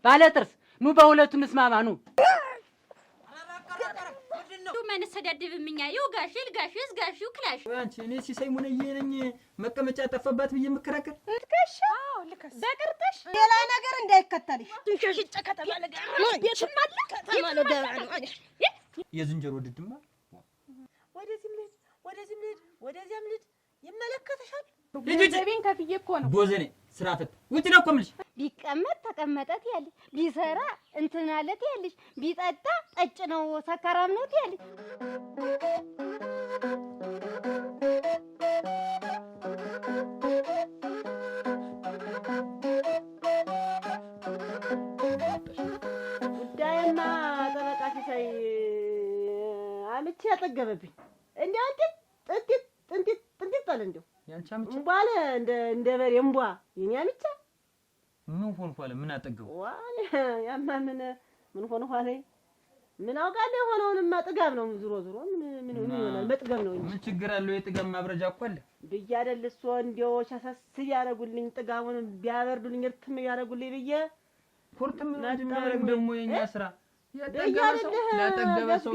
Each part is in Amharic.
ባለ ጥርስ ኑ በሁለቱ እንስማማ ኑ። ምን ሰደድብምኛ ይውጋሽ ይልጋሽ ይዝጋሽ ይክላሽ አንቺ እኔ ሲሳይ ሙነዬ ነኝ መቀመጫ ጠፋባት ብዬ መከራከር ልከሽ በቅርጥሽ ሌላ ነገር እንዳይከተልሽ ትንሽሽጨ ከተባለ ጋር ቤትም አለ ከተባለ ጋር ነው የዝንጀሮ ድድማ ወደዚህም ልጅ ይመለከተሻል። ልጅቤን ከፍዬ እኮ ነው ቦዘኔ ስራ ፈት ውጭ ነው እኮ የምልሽ። ቢቀመጥ ተቀመጠት ያለሽ ቢሰራ እንትን አለት ያለሽ ቢጠጣ ጠጭ ነው ሰካራም ነው ያለሽ። ጉዳይና ጠበቃ ሲሳይ አምቼ ያጠገበብኝ እንዴ ጥንት አለ እንደው ያንቺ አምቼ ባለ እንደ በሬ እምቧ የኛ አምቼ ምን ሆንኳለ ምን አጠገቡ ዋኔ ያማ ምን ሆንኳለ ምን አውቃለሁ የሆነውንማ ጥጋብ ነው ዙሮ ምን ይሆናል መጥገብ ነው እንጂ ምን ችግር አለው የጥጋብ ማብረጃ እኮ አለ ብዬ አይደል እሱ እንደው ሻሳስብ ያረጉልኝ ጥጋቡን ቢያበርዱልኝ እርትም ያረጉልኝ ብዬ ኩርትም እንደሚያደርግ ደግሞ የኛ ስራ ያጠገበ ሰው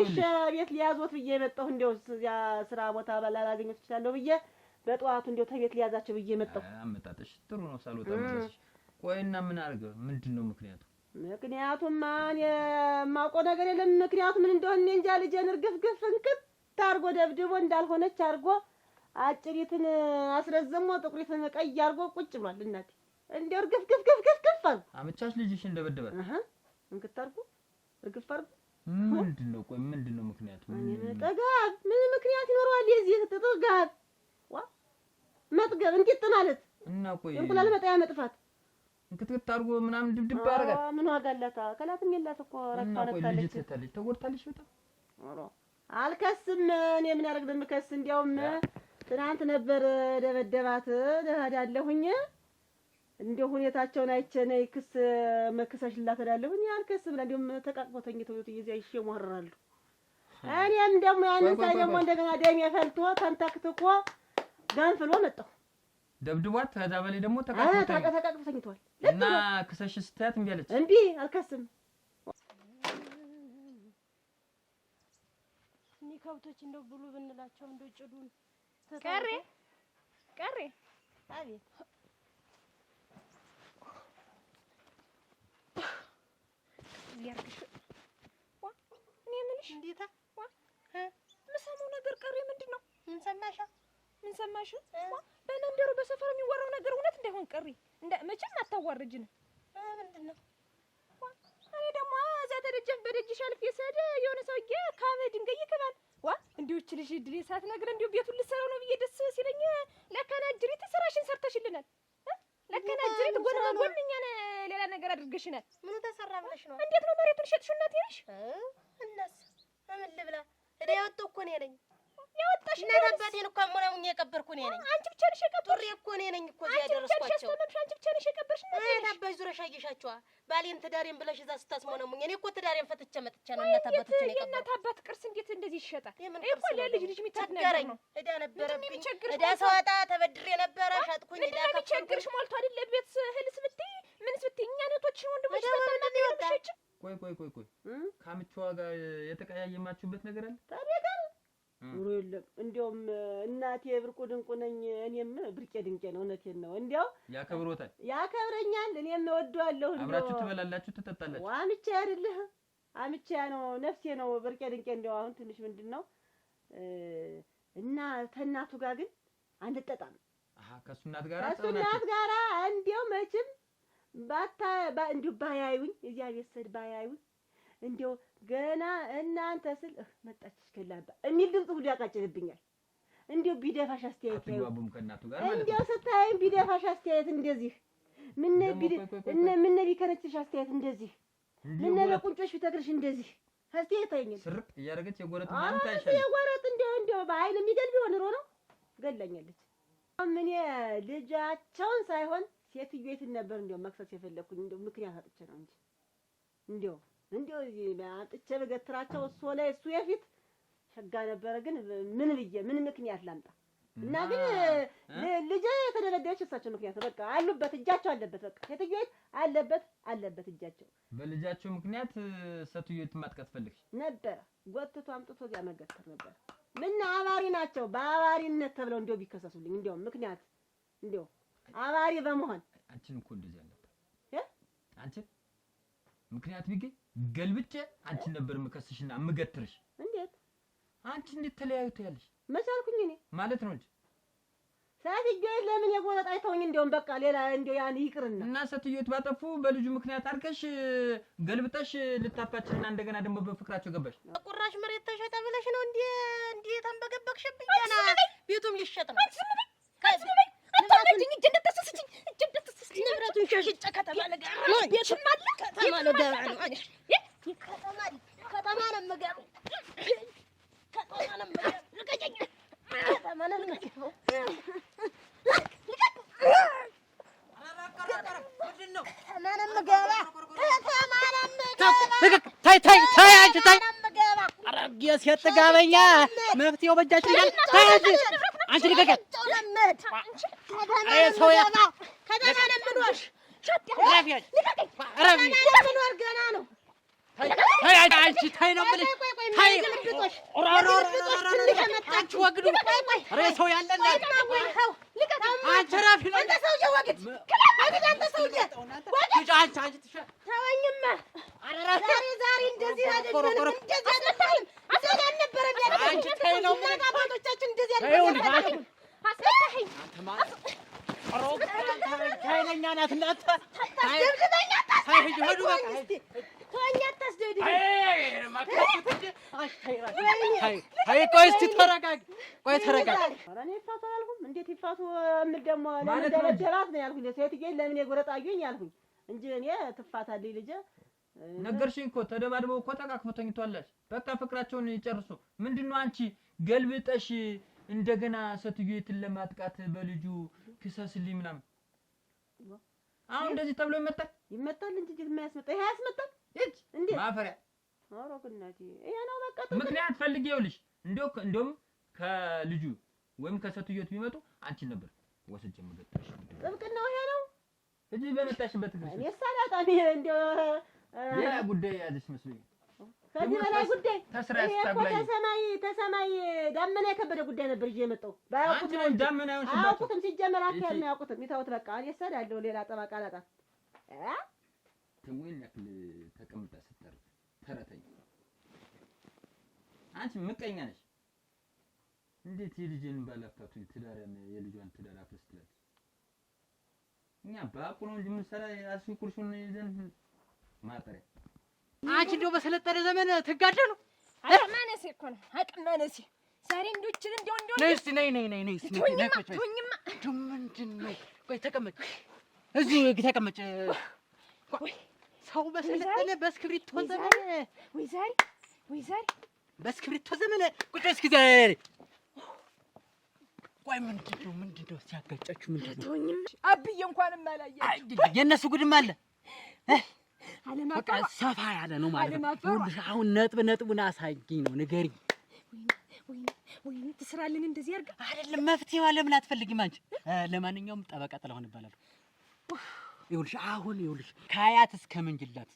ቤት ሊያዞት ብዬ መጣሁ እንደው ያ ስራ ቦታ ባላገኘት ይችላል ብዬ በጧቱ እንደው ተቤት ሊያዛቸው ብዬ መጣሁ። አመጣጥሽ ጥሩ ነው ሳልወጣ መጣሽ። ቆይና ምን አርገ ምንድነው ምክንያቱ? ምክንያቱም ማን የማውቀው ነገር የለም። ምክንያቱ ምን እንደሆነ እንጃ። ልጄን እርግፍግፍ እንክት አርጎ ደብድቦ እንዳልሆነች አርጎ አጭሪትን አስረዘሞ ጥቁሪትን ቀይ አርጎ ቁጭ ብሏል። እናቴ እንደው እርግፍግፍ አሉ። አመቻች ልጅሽ እንደበደበ እንክት አርጎ እርግፍ አርጎ ምንድነው? ቆይ ምንድነው ምክንያቱ? ጥጋብ ምን ምክንያት ይኖረዋል? የዚህ ጥጋብ መጥገብ እንዴት ማለት እና ቆይ እንቁላል መጣያ መጥፋት እንክትክት አርጎ ምናምን ድብድብ ያረጋል። ምን ዋጋ አላት? ከላትም የላት እኮ ረካለች ተጎድታለች በጣም አልከስም። እኔ ምን ያደርግ እንደምከስ እንዲያውም ትናንት ነበር ደበደባት እሄዳለሁኝ እንደው ሁኔታቸውን አይቼ ነይ ክስ መክሰሽላት እላለሁኝ አልከስም ብላ እንደውም ተቃቅፎ ተኝተው ይዘው ይሸሞራሉ። እኔም ደግሞ ያን ሳይ ደግሞ እንደገና ደም የፈልቶ ተንተክትኮ ገንፍሎ መጣሁ። ደብድቧት ከዛ በላይ ደግሞ ተቃቅፎ ተኝቷል እና ክሰሽ ስትያት እምቢ አለች። እምቢ አልከስም። እኔ ከብቶች እንደው ብሉ ብንላቸው እንደው ጭዱን ቀሬ አቤት ያርክሽ እኔ ምንሽ እንዴታ ምሰማው ነገር ቀሬ ምንድነው? ምን ሰማሽ? በመንደሩ በሰፈሩ የሚወራው ነገር እውነት እንዳይሆን ቀሪ መቼም አታዋርጅን። ምንድነው? እኔ ደግሞ እዛ ተደጀፍ በደጅሽ አልፌ ስሄድ የሆነ ሰውዬ ካበ ድንጋይ ይከባል። እንዲሁ እቺ ልጅ ድሌ ሳትነግረን እንዲሁ ቤቱን ልትሰራው ነው ብዬ ደስ ሲለኝ ለከናጅሪት ስራሽን ሰርተሽልናል። ለከናጅሪት ጎን በጎን እኛን ሌላ ነገር አድርገሽናል። ምን ተሰራ ብለሽ ነው? እንዴት ነው መሬቱን ሸጥሽ? እናቴ ነሽ እናስ ምን ልብላ እኔ ያወጣው እኮ ነኝ ያወጣሽ እና አባቴን እኮ አሞናሙኝ የቀበርኩ እኔ ነኝ። አንቺ ብቻ ነሽ የቀበርሽ? ጡሪ እኮ እኔ ነኝ እኮ እዚያ ያደረስኳቸው። አንቺ ብቻ ነሽ የቀበርሽ? አባይ ዙረሽ አየሻቸዋ ባሌን ትዳሬን ብለሽ እዛ ስታስሞናሙኝ እኔ እኮ ትዳሬን ፈትቼ መጥቼ ነው እናት አባቶችን የቀበርኩ። የእናት አባት ቅርስ እንዴት እንደዚህ ይሸጣል? እኮ ለልጅ የሚታክ ነገር ነው። እዳ ነበረብኝ። እዳ ሰዋጣ ተበድሬ ነበረ ሸጥኩኝ። እዳ ከቸግርሽ ሞልቶ አይደል ቤት እህልስ ብትይ ምንስ ብትይ እኛ ነቶች ወንድሞች ተናገርሽ። ቆይ ካምቹዋ ጋር የተቀያየማችሁበት ነገር አለ? ታዲያ ኑሮ የለም። እንዲያውም እናቴ ብርቁ ድንቁ ነኝ እኔም ብርቄ ድንቄ ነው። እውነቴን ነው። እንዲያው ያከብሮታል፣ ያከብረኛል። እኔም እወደዋለሁ። አብራችሁ ትበላላችሁ፣ ትጠጣላችሁ። አምቼ አይደለህ አምቼ ነው ነፍሴ ነው ብርቄ ድንቄ። እንዲያው አሁን ትንሽ ምንድነው እና ተናቱ ጋር ግን አንጠጣም። ከሱ እናት ጋር እንዲያው መቼም እንዲሁ ባያዩኝ እዚያ ቤት ስሄድ ባያዩኝ እንዲያው ገና እናንተ ስል መጣች ከላባ የሚል ድምፅ ሁሉ ያቃጭልብኛል። እንዲያው ቢደፋሽ አስተያየት አትግባቡም ከእናቱ ጋር ማለት ነው። እንዲያው ስታይም ቢደፋሽ አስተያየት እንደዚህ ምን ቢከነችሽ አስተያየት እንደዚህ ምን ለቁንጮሽ ቢተክርሽ እንደዚህ አስተያየት አይኝም። ስርቅ እያደረገች የጎረጥ ምናምን ታይሻለሽ። የጎረጥ እንዲያው በአይን የሚገል ቢሆን ኑሮ ነው ገላኛለች። ምን ልጃቸውን ሳይሆን ሴትዮይትን ነበር እንዲያው መክሰስ የፈለኩኝ እንዲያው ምክንያት አጥቼ ነው እንጂ እንዲያው አጥቼ በገትራቸው እሱ ላይ እሱ የፊት ሸጋ ነበረ። ግን ምን ብዬ ምን ምክንያት ላምጣ? እና ግን ልጅ የተደረደረች እሳቸው ምክንያት በቃ አሉበት እጃቸው አለበት በቃ ሴትዮ አለበት እጃቸው በልጃቸው ምክንያት ሴትዮት ማጥቃት ፈልግሽ ነበር ጎትቶ አምጥቶ ያመገተር ነበር ምን አባሪ ናቸው በአባሪነት ተብለው እንደው ቢከሰሱልኝ እንደው ምክንያት እንደው አባሪ በመሆን አንቺን እኮ እንደዚህ አለበት አንቺ ምክንያት ቢገኝ ገልብጬ አንቺን ነበር መከስሽና አመገትርሽ እንዴት አንቺ እንዴት ተለያዩት ያለሽ መቻልኩኝ እኔ ማለት ነው እንጂ ሴትዮት ለምን የጎረጣ አይተውኝ እንደውም በቃ ሌላ እንደው ያን ይቅርና እና ሴትዮት ባጠፉ በልጁ ምክንያት አድርገሽ ገልብጠሽ ልታፋችና እንደገና ደግሞ በፍቅራቸው ገባሽ ቁራሽ መሬት ተሸጠ ብለሽ ነው እንዴ ተንበገበግሽብኝ ገና ቤቱም ሊሸጥ ነው ንብረቱን ሸሽጬ ከተማ ለገባ ነው ቤቱም አለ ከተማ ለገባ ነው ከተማ ነው የምገባው ከተማ ነው የምገባው ልቀቀኝ ከተማ ነው የምገባው ታይ አንቺ ታይ አረጋስ ያጥጋበኛ መፍትሄው በእጃችሁ ይላል ታይ አንቺ ልቀቀኝ አይ ሰው ያ ከተማ ነው የምኖር ረፊያች ረፊ የምኖር ገና ነው ታይ አንቺ ታይ ነው የምልሽ ታይ አንቺ ወግዱ ኧረ ሰው ያለና አንቺ ረፊ ነው አንተ ሰውዬ ወግድ አንተ ሰውዬ ወግድ አንቺ ተወኝማ ዛሬ እንደዚህ አይደለም እንደዚህ አልነበረም አንቺ ታይ ነው አባቶቻችን እንደዚህ አልነበረም አስፈታኝ ኃይለኛ ናት እናት ደብድበኛ ሂዱ በቃ ተወኛ አታስደብድብ አይ ቆይ እስኪ ተረጋጊ ቆይ ተረጋጊ ኧረ እኔ ይፋቱ አላልኩም እንዴት ይፋቱ ምን ደግሞ ለምን ደረደራት ነው ያልኩኝ ሴትዬ ለምን የጎረጣዩኝ ያልኩኝ እንጂ እኔ ትፋታልኝ ልጄ ነገርሽኝ እኮ ተደባድበው እኮ ተቃቅፈው ተኝቷለች በቃ ፍቅራቸውን ይጨርሱ ምንድነው አንቺ ገልብጠሽ እንደገና ሴትዮትን ለማጥቃት በልጁ ክሰስልኝ ምናምን አሁን እንደዚህ ተብሎ ይመጣል እንጂ የማያስመጣ ይሄ ያስመጣል እንዴ ማፈሪያ ኧረ ግናቴ ይሄ ነው በቃ ምክንያት ፈልጌውልሽ እንደውም ከልጁ ወይም ከሴትዮት ቢመጡ አንቺን ነበር ወስጄ መገጠሽ ጥብቅናው ይሄ ነው እዚህ በመጣሽበት ግርሽ እኔ ሳላጣም እንደው ሌላ ጉዳይ ያዝሽ መስሎኝ ከዚህ በላይ ጉዳይ ተስራ ያስታግላኝ ተሰማይ ዳመና የከበደ ጉዳይ ነበር ይዤ የመጣው ባያውቁት ነው ዳመና ይሆንሽባቸው አውቁትም ሲጀመር አካል ነው ያውቁትም ይታውት በቃ እኔ ሰዳለሁ ሌላ ጠባቃ አላጣ ተሞኝ ያክል ተቀምጣ ስትጠር ተረተኝ አንቺ ምቀኛ ነሽ እንዴት የልጅን ባላፋቱ ትዳርን የልጇን ትዳር አፍስተት እኛ ባቁ ነው እንጂ ምንሰራ ያስኩርሹን ይዘን ማጠሪያ አንቺ እንደው በሰለጠነ ዘመን ትጋደሉ አቅማነሴ እኮ ነው አቅማነሴ ዛሬ እንዶችን እንደው ነይ እስቲ ነይ እስቲ ነይ ቶኝማ ምንድን ነው ቆይ ተቀመጭ እዚህ ተቀመጭ ሰው በሰለጠነ በስክሪፕቶ ዘመን ወይ ዛሬ በስክሪፕቶ ዘመን ቁጭ እስኪ ዛሬ ቆይ ምንድነው ሲያጋጫችሁ ምንድነው ቶኝም አብዬ እንኳንም አላየህ የነሱ ጉድም አለ በቃ አለማፋ ሰፋ ያለ ነው ማለት ነው አሁን ነጥቡን አሳይኝ ነው ንገሪኝ ወይ ትስራልን እንደዚህ አድርጋ አይደለም መፍትሄው ለምን አትፈልጊም አንቺ ለማንኛውም ጠበቃ ጥላሁን ይባላል ይኸውልሽ ከአያት እስከ መንጅላት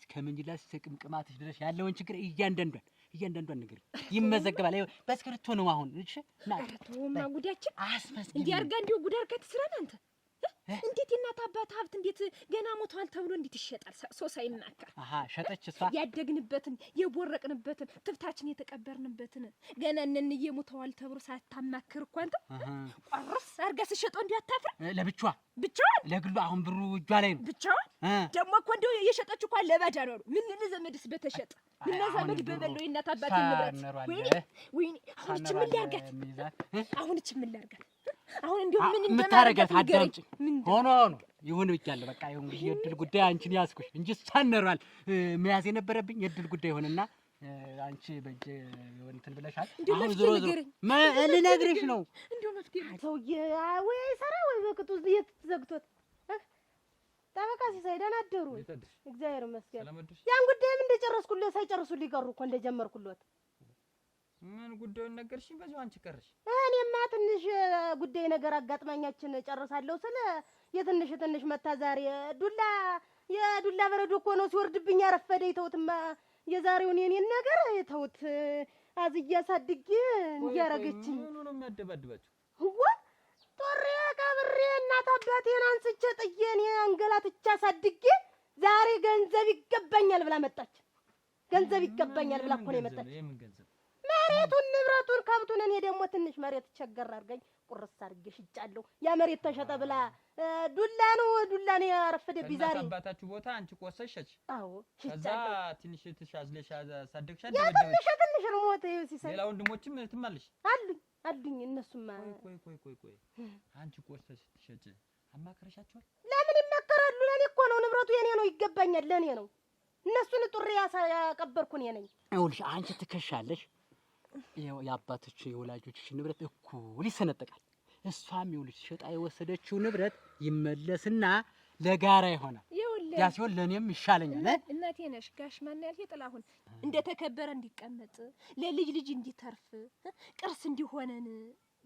እስከ ቅምቅማትሽ ድረስ ያለውን ችግር እያንዳንዷን ነገር ይመዘገባል በስክሪፕቶ ነው አሁን እሺ ናቶማ ጉዳችን አስመስጊ እንዲህ አድርጋ እንዲሁ ጉዳር ከትስራን አንተ እንዴት እናት አባት ሀብት እንዴት ገና ሞቷል ተብሎ እንዴት ይሸጣል ሶሳይናካ ሸጠች እሷ ያደግንበትን የቦረቅንበትን ትፍታችን የተቀበርንበትን ገና እነንዬ ሞተዋል ተብሎ ሳታማክር እኮ አንተ ቆርስ አድርጋ ስሸጠው እንዲህ አታፍር ለብቻዋ ለግሉ አሁን ብሩ እጇ ላይ ነው ብቻዋን ደግሞ እኮ እንደው የሸጠች እኮ ለባዳ ነው ምን ዘመድስ በተሸጠ ምን ዘመድ በበለው የእናት አባት ንብረት ወይኔ አሁን እቺ ምን ላርጋት አሁን እንደው ምን እንደማረጋት አዳምጪ ሆኖ ይሁን ብቻለሁ በቃ ይሁን የድል ጉዳይ አንቺን ያስኩሽ እንጂ ሳነራል መያዝ የነበረብኝ የድል ጉዳይ ሆነና አንቺ በእጄ እንትን ብለሻል አሁን ዞሮ ልነግርሽ ነው እንደው መፍትሄ ሰውዬ ወይ ሰራ ወይ በቅጡ እየተዘግቶት ጠበቃ ሲሳይ ደህና አደሩ እግዚአብሔር ይመስገን ያን ጉዳይም እንደጨረስኩለት ሳይጨርሱልኝ ቀሩ እኮ እንደጀመርኩለት ምን ጉዳዩን ነገርሽኝ? በዚሁ አንቺ ቀርሽ። እኔማ ትንሽ ጉዳይ ነገር አጋጥማኛችን ጨርሳለሁ ስለ የትንሽ መታ ዛሬ የዱላ በረዶ እኮ ነው ሲወርድብኝ ያረፈደ። ተውትማ የዛሬውን የኔን ነገር ተውት። አዝያ ሳድጌ እንዲያረገችኝ ምኑ ነው የሚያደባድባችሁ? ጦሬ ቀብሬ እናት አባቴን አንስቼ ጥዬ እኔ አንገላትቻ ሳድጌ ዛሬ ገንዘብ ይገባኛል ብላ መጣች። ገንዘብ ይገባኛል ብላ እኮ ነው የመጣች። የምን ገንዘብ? መሬቱን፣ ንብረቱን፣ ከብቱን። እኔ ደግሞ ትንሽ መሬት ቸገር አድርገኝ ቁርስ አድርጌ ሽጫለሁ። ያ መሬት ተሸጠ ብላ ዱላ ነው ያረፈደብኝ ዛሬ። አባታችሁ ቦታ አንቺ ቆሰሸች? አዎ ከዛ ሽጫለሁ። ትንሽ ትሻዝለሽ ሳደግሻል። ያ ትንሽ ነው ሞተ ሲሳይ። ሌላ ወንድሞችም ትማለሽ? አሉኝ እነሱማ። ቆይ አንቺ ቆሰሽ ትሸጭ አማከረሻቸዋል? ለምን ይመከራሉ? ለኔ እኮ ነው ንብረቱ የኔ ነው ይገባኛል፣ ለኔ ነው። እነሱን ጥሬ ያቀበርኩ እኔ ነኝ። ይኸውልሽ አንቺ ትከሻለሽ፣ የአባቶች የወላጆችሽ ንብረት እኩል ይሰነጠቃል። እሷም ይኸውልሽ ሸጣ የወሰደችው ንብረት ይመለስና ለጋራ ይሆናል። ያ ሲሆን ለእኔም ይሻለኛል። እናቴ ነሽ ጋሽ ማን ያልሽ ጥላሁን እንደተከበረ እንዲቀመጥ ለልጅ እንዲተርፍ ቅርስ እንዲሆነን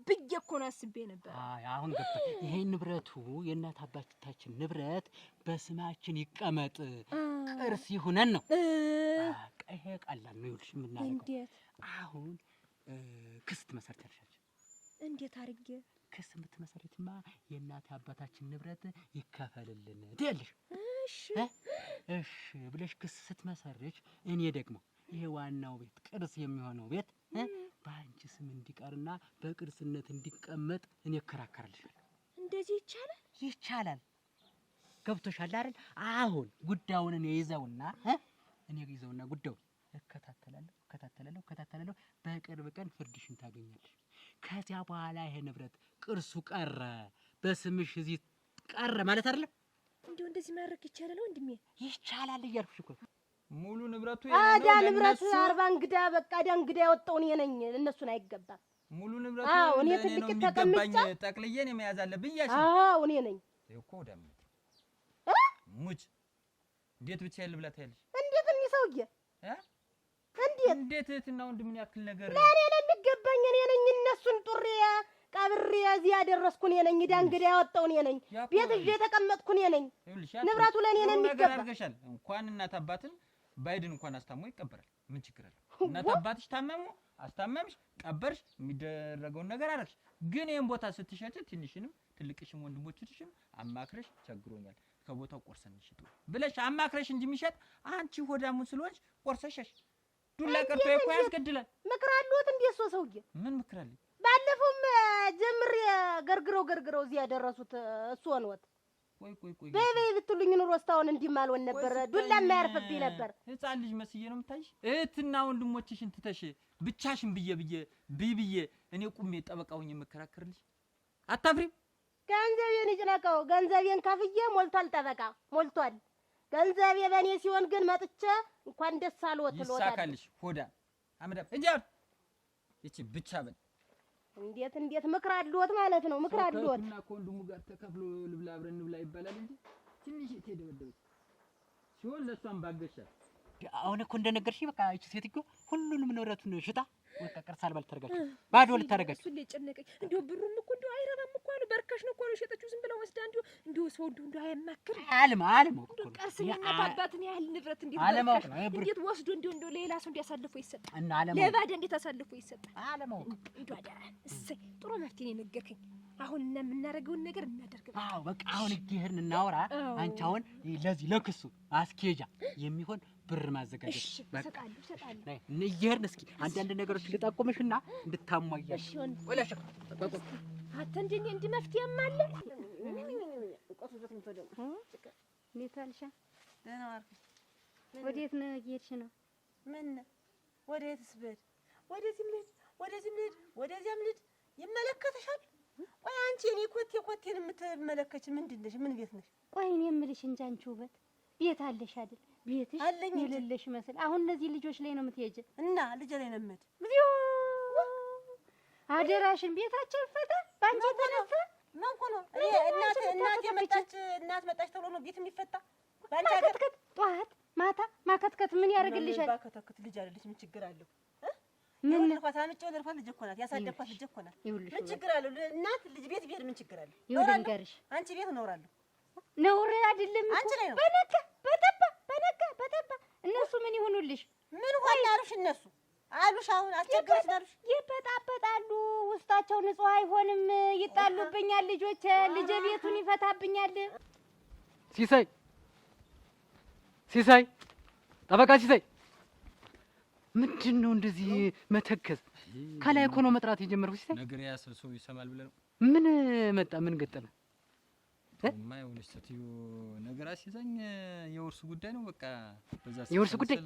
ብዬ እኮ ነው አስቤ ነበር። አሁን ገባ። ይሄ ንብረቱ የእናት አባታችን ንብረት በስማችን ይቀመጥ፣ ቅርስ ይሁነን ነው። ይሄ ቀላል ነው። ይኸውልሽ የምናደርገው እንዴት አሁን ክስ ትመሰርቻለሽ። እንዴት አድርጌ ክስ የምትመሰርችማ የእናት አባታችን ንብረት ይከፈልልን ትያለሽ። እሺ ብለሽ ክስ ስትመሰርች እኔ ደግሞ ይሄ ዋናው ቤት ቅርስ የሚሆነው ቤት በአንቺ ስም እንዲቀርና በቅርስነት እንዲቀመጥ እኔ እከራከርልሻለሁ። እንደዚህ ይቻላል? ይቻላል። ገብቶሻል አይደል? አሁን ጉዳዩን እኔ ይዘውና ጉዳዩን እከታተላለሁ። በቅርብ ቀን ፍርድሽን ታገኛለሽ። ከዚያ በኋላ ይሄ ንብረት ቅርሱ ቀረ፣ በስምሽ እዚህ ቀረ ማለት አይደለም። እንደው እንደዚህ ማድረግ ይቻላል ወንድሜ? ይቻላል እያልኩሽ እኮ ሙሉ ንብረቱ አዳ ንብረት 40 እንግዳ በቃ አዳ እንግዳ ያወጣው እኔ ነኝ። እነሱን አይገባም። ሙሉ ንብረቱ እኔ ትልቅ ተቀምጫ ጠቅልዬ ነው መያዝ አለብኝ ያሽ። እኔ ነኝ እኮ ደምት ሙጭ እንዴት ብቻ ልብላ ታያለሽ? እንዴት እኔ ሰውዬ እንዴት እህትና ወንድም ምን ያክል ነገር ለኔ ነው የሚገባኝ። እኔ ነኝ እነሱን ጡሬ ቀብሬ እዚህ ያደረስኩ እኔ ነኝ። አዳ እንግዳ ያወጣው እኔ ነኝ። ቤት ይዤ የተቀመጥኩ እኔ ነኝ። ንብረቱ ለኔ ነው የሚገባ። አድርገሻል። እንኳን እናት አባትን ባይድን እንኳን አስታሞ ይቀበራል። ምን ችግር አለ? እናት አባትሽ ታመሙ፣ አስታመምሽ፣ ቀበርሽ፣ የሚደረገውን ነገር አደረግሽ። ግን ይሄን ቦታ ስትሸጪ ትንሽንም ትልቅሽም ወንድሞችሽም አማክረሽ ቸግሮኛል ከቦታው ቆርሰን እንሽጡ ብለሽ አማክረሽ እንጂ የሚሸጥ አንቺ ሆዳሙ ስለሆንሽ ቆርሰሽ ዱላ ቀርቶ እኮ ያስገድላል። ምክር አለዎት እንዴ? ሰውዬ ምን ምክር አለ? ባለፈውም ጀምሬ ገርግረው እዚህ ያደረሱት እሱ ሆነዎት። ቆይ በይ ብትሉኝ ኑሮ እስካሁን እንዲማልወን ነበር። ዱላ የማያርፍብኝ ነበር። ህፃን ልጅ መስዬ ነው የምታይሽ? እህትና ወንድሞችሽን ትተሽ ብቻሽን ብዬ እኔ ቁሜ ጠበቃውኝ የምከራከርልሽ አታፍሪም? ገንዘቤን ይጭነቀው። ገንዘቤን ከፍዬ ሞልቷል፣ ጠበቃ ሞልቷል። ገንዘቤ በእኔ ሲሆን ግን መጥቼ እንኳን ደስ አልወት ልወጣ ይሳካልሽ። ሆዳ አመዳም እንጂ እቺ ብቻ በል እንዴት ምክር አለዎት ማለት ነው? ምክር አለዎት እና ከወንድሙ ጋር ተከፍሎ ልብላ አብረን እንብላ ይባላል እንጂ ትንሽ የተደበደበች ሲሆን ለሷም ባገሻል። አሁን እኮ እንደነገርሽኝ በቃ እቺ ሴትዮ ሁሉንም ንብረቱን ሽጣ ወጣ ቅርስ አልባ ልታደርጋችሁ ባዶ ልታደርጋችሁ። እሱ ሊጨነቀኝ እንደው ብሩም እኮ እንደው አይረባም እኮ አሉ። በርካሽ ነው እኮ ነው የሸጠችው። ዝም ብለው ወስዳ እንደው ሰው እንደው አያማክር አለማወቅ እኮ ነው። ቅርስና አባትን ያህል ንብረት እንዴት አለማወቅ ነው። እንዴት ወስዶ እንደው ሌላ ሰው እንዲያሳልፈው ይሰጣል? እና አለማወቅ ለባዳ እንዴት አሳልፎ ይሰጣል? አለማወቅ እንደው አዳራ እሰይ ጥሩ መፍትሄ ነው የነገርከኝ። አሁን እና የምናደርገውን ነገር እናደርግ። በቃ አሁን እየሄድን እናውራ። አንቺ አሁን ለዚህ ለክሱ አስኬጃ የሚሆን ብር ማዘጋጀት በቃ እሰጣለሁ። እየሄድን እስኪ አንዳንድ ነገሮች ልጠቁምሽና እንድታሟያሽ ወላሽ አተንደኝ እንዲህ መፍትሄም አለ። እንዴት አልሻ? ደህና ዋልክ? ወዴት ነው እየሄድሽ ነው? ምን ወዴትስ ብሄድ? ወደዚህም ልሂድ ወደዚያም ልሂድ ይመለከትሻል? ቆይ አንቺ እኔ ኮቴን የምትመለከች ምንድን ነሽ? ምን ቤት ነሽ? ቆይ እኔ የምልሽ እንጂ አንቺ ውበት ቤት አለሽ አይደል? ቤትሽ የሌለሽ መስል አሁን እነዚህ ልጆች ላይ ነው የምትሄጂ? እና ልጅ ላይ ነው የምሄድ። እግዚኦ አደራሽን ቤታችን ፈታ ባንቺ ተነፈ ምን ሆኖ እናት መጣች ተብሎ ነው ቤት የሚፈታ? ባንቺ ሀገር ጠዋት ማታ ማከትከት ምን ያደርግልሻል? ባከተክት ልጅ አይደለሽ ምን ችግር አለው? ምን ልኳት አምጪው ልኳት ልጅ እኮ ናት ያሳደግኳት ልጅ እኮ ናት። ምን ችግር አለው? እናት ልጅ ቤት ቢሄድ ምን ችግር አለው? ይወራልሽ አንቺ ቤት እኖራለሁ። ነውር አይደለም እኮ በነካ በተባ እነሱ ምን ይሆኑልሽ? ምን ሆነ አሉሽ? እነሱ አሉሽ አሁን አስቸገረሽ አሉሽ? ይበጣበጣሉ። ውስጣቸው ንጹህ አይሆንም። ይጣሉብኛል ልጆች። ልጅ ቤቱን ይፈታብኛል። ሲሳይ ጠበቃ ሲሳይ ምንድን ነው እንደዚህ መተከዝ? ከላይ እኮ ነው መጥራት የጀመርኩት። ሲሳይ ነገር ያሰሰው ይሰማል ብለህ ነው? ምን መጣ? ምን ገጠመ? የማይሆንሽ ሴትዮ ነገር አስይዘኝ የውርስ ጉዳይ ነው። በቃ በዛ የውርስ ጉዳይ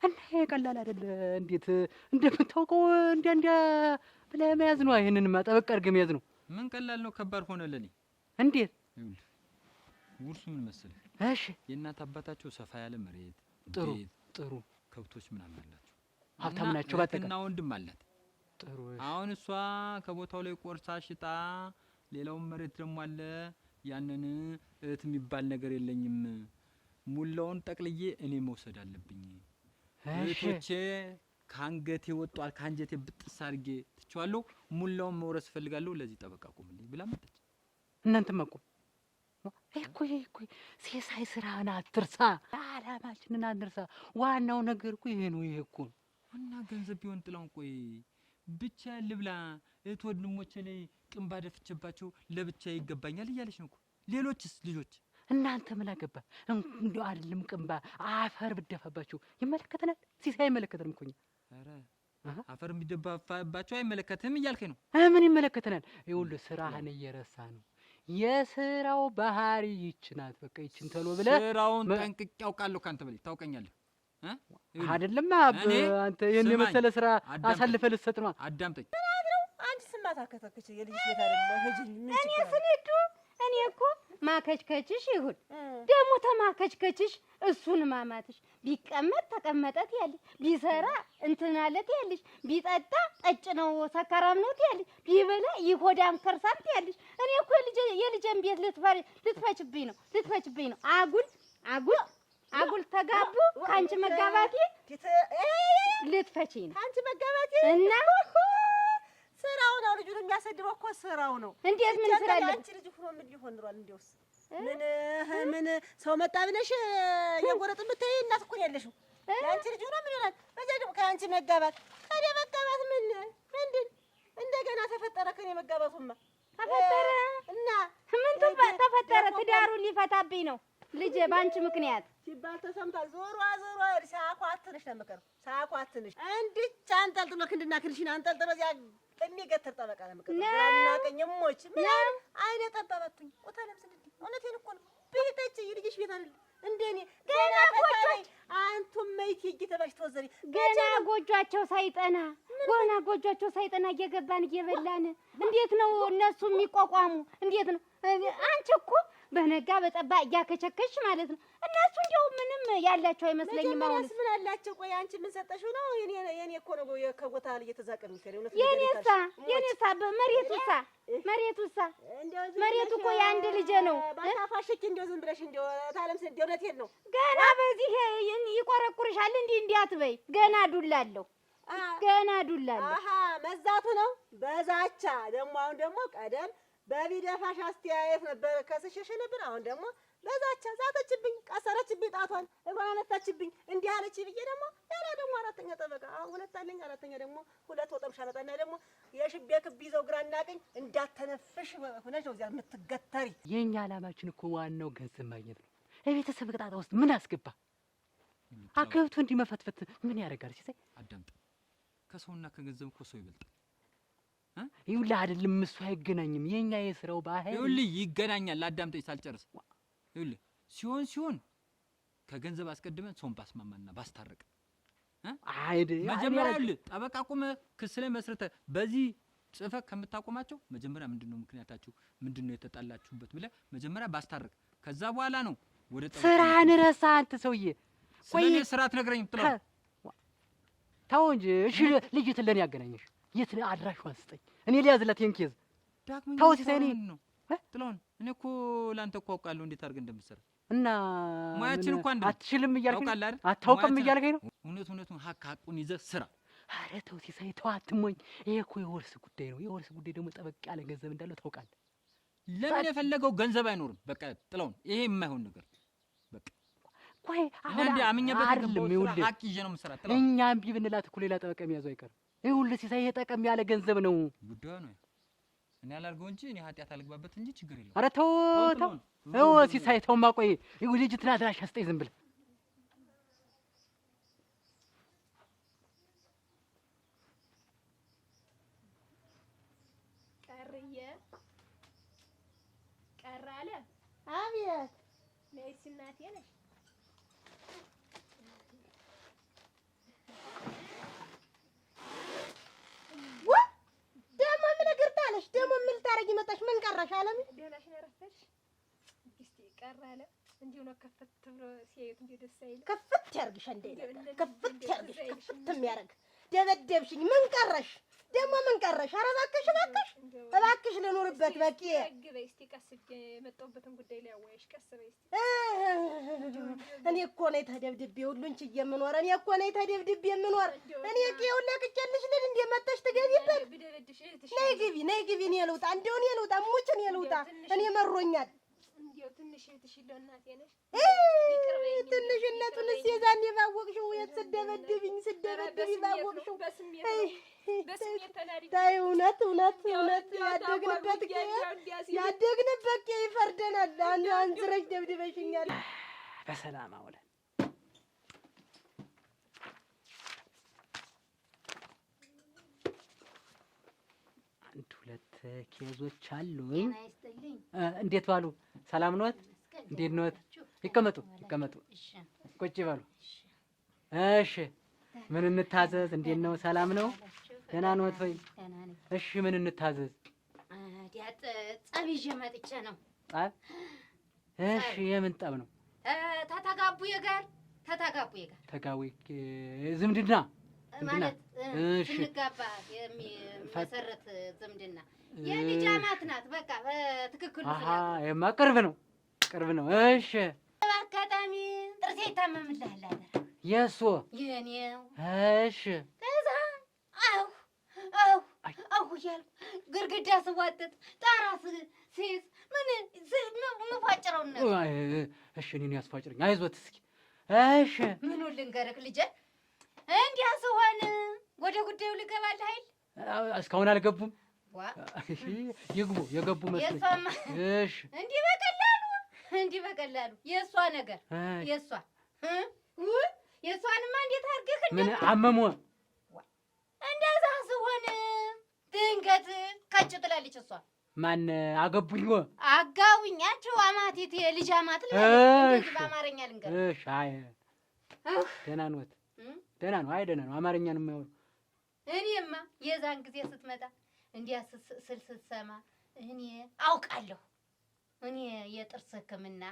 እና ቀላል አይደለ። እንዴት እንደምታውቀው እንዲያ ብለህ መያዝ ነው። ይሄንን ጠበቅ አድርገህ መያዝ ነው። ምን ቀላል ነው? ከባድ ሆነ ለኔ። እንዴት? ውርሱ ምን መሰለህ? እሺ የእናት አባታቸው ሰፋ ያለ መሬት፣ ጥሩ ከብቶች ምናምን አላቸው። ሀብታም ናቸው። ባጠቃ እና ወንድም አላት። ጥሩ። አሁን እሷ ከቦታው ላይ ቆርሳ ሽጣ ሌላውን መሬት ደግሞ አለ። ያንን እህት የሚባል ነገር የለኝም። ሙላውን ጠቅልዬ እኔ መውሰድ አለብኝ። እህቶቼ ካንገቴ ወጧል፣ ካንጀቴ ብጥስ አድርጌ ትቼዋለሁ። ሙላውን መውረስ እፈልጋለሁ። ለዚህ ጠበቃ ቁምልኝ ብላ መጣች። እናንተም አቁም። እኮ ሲሳይ ስራህን አትርሳ፣ አላማችንን አትርሳ። ዋናው ነገር እኮ ይሄ ነው። ይሄ እኮ እና ገንዘብ ቢሆን ጥላውን ቆይ ብቻ ልብላ፣ እህት ወንድሞቼ ላይ ቅንባ ደፍቼባቸው ለብቻ ይገባኛል እያለች ነው እኮ። ሌሎችስ ልጆች እናንተ ምን አገባ? እንደው አይደለም ቅንባ አፈር ብደፋባቸው ይመለከተናል? ሲሳይ አይመለከተንም እኮ እኛ። ኧረ አፈር የሚደፋባቸው አይመለከትም እያልከኝ ነው? ምን ይመለከተናል? ይኸውልህ ስራህን እየረሳ ነው። የስራው ባህሪ ይች ናት። በቃ ይችን ተሎ ብለህ ስራውን ጠንቅቄ ያውቃለሁ። ካንተ በላይ ታውቀኛለህ አይደለም? አንተ ይሄን የመሰለ ስራ አሳልፈህ ልትሰጥ ነው። አዳምጠኝ። አንቺ ስማታ ከተከች የልጅ ቤት አይደለም ሄጅኝ። ምን ችግር አለ? እኔ እኮ ማከችከችሽ ይሁን ደግሞ ተማከችከችሽ እሱን ማማትሽ ቢቀመጥ ተቀመጠት ያለሽ ቢሰራ እንትናለት ያለሽ ቢጠጣ ጠጭ ነው ሰካራም ነው ያለሽ ቢበላ ይሆዳም ከርሳት ያለሽ። እኔ እኮ የልጄን ቤት ልትፈችብኝ ነው። አጉል ተጋቡ። ካንቺ መጋባቴ ልትፈችኝ ነው። ካንቺ መጋባቴ እና ስራው ነው። ልጁን የሚያሰድበው እኮ ስራው ነው። እንዴት ምን ስራ አለ? አንቺ ልጅ ሆኖ ምን ሊሆን ኖሯል? እንዴውስ ምን ሰው መጣ ብለሽ የጎረጥ የምትይ እናት እኮ ያለሽው የአንቺ ልጅ ሆኖ ምን ይላል? በዛ ደግሞ ከአንቺ መጋባት ምንድን እንደገና ተፈጠረ? ከኔ መጋባቱማ ተፈጠረ እና ምን ተፈጠረ? ትዳሩን ሊፈታብኝ ነው ልጄ ባንቺ ምክንያት ሲባል ተሰምቷል። ዞሮ ሳኳትንሽ ነው የምቀረው። ሳኳትንሽ እንድቻ አንጠልጥሎ ክንድና ክንድሽን አንጠልጥሎ እዚያ የሚገትር ጠበቃ ነው የምቀረው። እናቀኝ ሞች ምን አይነ ጠባባቱኝ ቆታለም ስንት እውነቴን እኮ ነው። ቤተች ይልጅሽ ቤት አይደል እንደኔ ገና ፈታኝ አንቱም መይት ይገተባሽ ተወዘሪ ገና ጎጆአቸው ሳይጠና እየገባን እየበላን እንዴት ነው እነሱ የሚቋቋሙ? እንዴት ነው አንቺ እኮ በነጋ በጠባ እያከቸከሽ ማለት ነው። እነሱ እንደው ምንም ያላቸው አይመስለኝም። አሁን ምን አላቸው? ቆይ አንቺ ምን ሰጠሽው ነው? የኔ እኮ ነው ከቦታ ላይ እየተዛቀም ይከረው ነው። የኔሳ መሬቱ እኮ የአንድ ልጅ ነው። ባታፋሽኪ እንደው ዝም ብለሽ እንደው ታለም እንደው እውነቴን ነው። ገና በዚህ ይቆረቁርሻል። እንዲህ አትበይ። ገና ዱላለሁ። መዛቱ ነው በዛቻ ደግሞ አሁን ደግሞ ቀደም በቢደፋሽ አስተያየት ነበር ከስሸሽ ነበር። አሁን ደግሞ በዛቻ ዛተችብኝ፣ ቀሰረችብኝ፣ ጣቷን እግሯን አነሳችብኝ። እንዲህ አለች ብዬ ደግሞ ሌላ ደግሞ አራተኛ ጠበቃ ሁለት አለኝ። አራተኛ ደግሞ ሁለት ወጠምሻ መጣና ደግሞ የሽቤ ክብ ይዘው ግራና ቀኝ እንዳተነፍሽ ሆነሽ ነው እዚያ የምትገተሪ። የኛ አላማችን እኮ ዋናው ገንዘብ ማግኘት ነው። የቤተሰብ ቅጣጣ ውስጥ ምን አስገባ? አገብቶ እንዲህ መፈትፈት ምን ያደርጋል? ሲሳይ አዳምጥ። ከሰውና ከገንዘብ እኮ ሰው ይበልጣል። ይኸውልህ አይደለም እሱ አይገናኝም። የኛ የስራው ባህል ይኸውልህ ይገናኛል። አዳምጠኝ ሳልጨርስ። ይኸውልህ ሲሆን ከገንዘብ አስቀድመን ሰውን ባስማማና ባስታረቅ መጀመሪያ ይኸውልህ ጠበቃ ቆመህ ክስ ላይ መስርተህ በዚህ ጽፈህ ከምታቆማቸው መጀመሪያ ምንድነው ምክንያታችሁ? ምንድነው የተጣላችሁበት ብለህ መጀመሪያ ባስታረቅ። ከዛ በኋላ ነው ወደ ጠበቃ። ስራህን ረሳህ አንተ ሰውዬ። ቆይ ስራ አትነግረኝም? ተው እንጂ እሺ። ልጅት ለኔ ያገናኘሽ የት አድራሿን ስጠኝ፣ እኔ ሊያዝላት ይሄን ኬዝ። ተው ሲሳይ ነው ጥላውን። እኔ እኮ ላንተ እኮ አውቃለሁ እንዴት አድርገህ እንደምትሰራ እና ሙያችን እኮ አንድ አትችልም እያልከኝ ታውቃለህ አይደል? አታውቅም እያልከኝ ነው። እውነቱን ሀቁን ይዘህ ስራ። ኧረ ተው ሲሳይ ተው አትሞኝ። ይሄ እኮ የወርስ ጉዳይ ነው። የወርስ ጉዳይ ደግሞ ጠበቅ ያለ ገንዘብ እንዳለው ታውቃለህ። ለምን የፈለገው ገንዘብ አይኖርም። በቃ ጥለውን ይሄ የማይሆን ነገር በቃ ቆይ አሁን አንዴ አምኜበት አይደለም ሀቅ ይዤ ነው የምሰራት። ጥለውን እኛ እምቢ ብንላት እኮ ሌላ ጠበቃ የሚያዙ አይቀርም። ይኸውልህ ሲሳይ ይሄ ጠቀም ያለ ገንዘብ ነው። ጉዳዩ ነው እኔ አላልገው እንጂ እኔ ኃጢአት አልግባበት እንጂ ችግር የለውም። ኧረ ተው ተው ሲሳይ ተውማ። ቆይ ልጅ ትናንት ላሽ አስጠኝ ዝም ብለህ ቀረ አለ። አቤት ነይስ እናቴ ነሽ። ደግሞ ምን እግር ታለሽ? ደግሞ ምን ልታረጊ መጣሽ? ምን ቀረሽ? አለም ደህናሽን አረፈድሽ? እስቲ ቀረ አለ እንዲሁ ነው። ከፈት ብሎ ሲያዩት እንዴ ደስ አይል። ከፍት ያርግሽ እንዴ ከፍት ያርግሽ። ከፍት የሚያርግ ደበደብሽኝ። ምን ቀረሽ? ደግሞ ምን ቀረሽ? ኧረ እባክሽ እባክሽ እባክሽ ልኑርበት። በቂ ግበይ እስቲ ቀስ ብዬ የመጣሁበትን ጉዳይ ላይ አወያይሽ። ቀስ በይ እስቲ። እኔ እኮ ነኝ ተደብድቤ ሁሉን ችዬ የምኖር። እኔ እኮ ነኝ ተደብድቤ የምኖር። እኔ ቄውን ለቅቄልሽ ልል እንደ መጣሽ ትገቢበት። ነይ ግቢ ነይ ግቢ። እኔ ልውጣ እንደው እኔ ልውጣ ሙች እኔ ልውጣ። እኔ መሮኛል። እንደው ትንሽ እህትሽለው እናቴ ነሽ። ትንሽነቱን እስኪ የዛኔ ባወቅሽው የት ስደበድብኝ ባወቅሽው። በስሜት ተናድጄ ተይ እውነት ያደግንበት ይፈርደናል። አንዝረሽ ደብድበሽኛል። በሰላም አውለን አንድ ሁለት ኬዞች አሉኝ። እንዴት ዋሉ? ሰላም ነዎት? እንዴት ነዎት? ይቀመጡ ቁጭ በሉ። እሺ ምን እንታዘዝ? እንዴት ነው? ሰላም ነው? ደህና ነዎት ወይ? እሺ ምን እንታዘዝ? ጸብ ይዤ መጥቼ ነው። ጸብ? እሺ የምን ጠብ ነው? ተጋቡዬ ጋር ተጋቡ ዝምድና ማለት ስንጋባ የሚመሰረት ዝምድና የልጅ አማት ናት። በቃ በትክክሉ የማ ቅርብ ነው። እሺ በአጋጣሚ ጥርሴ ይታመምልሃል አለ የእሱ የእኔው። እሺ ከዛ አው እያልኩ ግርግዳ ስዋጥጥ ጣራ ስይዝ ምን ምፋጭረውን ነው። እሺ እኔን ያስፋጭረኝ አይዞት እስኪ። እሺ ምኑን ልንገርህ ልጄ፣ እንዲያ ስሆን ወደ ጉዳዩ ልገባልህ አይደል? እስካሁን አልገቡም። የገቡ መስሎኝ። እሺ እንዲህ በቀላሉ የእሷ ነገር የእሷንማ እንዴት አድርገህ ምን አመሞ እንደዛ ስሆን ድንገት ከች ትላለች እሷ። ማን አገቡኝ? አጋቡኛቸው አማቴት የልጅ አማት በአማርኛ ልንገር። እሺ አይ ደህና ነዎት? ደህና ነው። አይ ደህና ነው። አማርኛ ነው የማይሆን። እኔማ የዛን ጊዜ ስትመጣ እንዲያ ስትሰማ እኔ አውቃለሁ። እኔ የጥርስ ሕክምና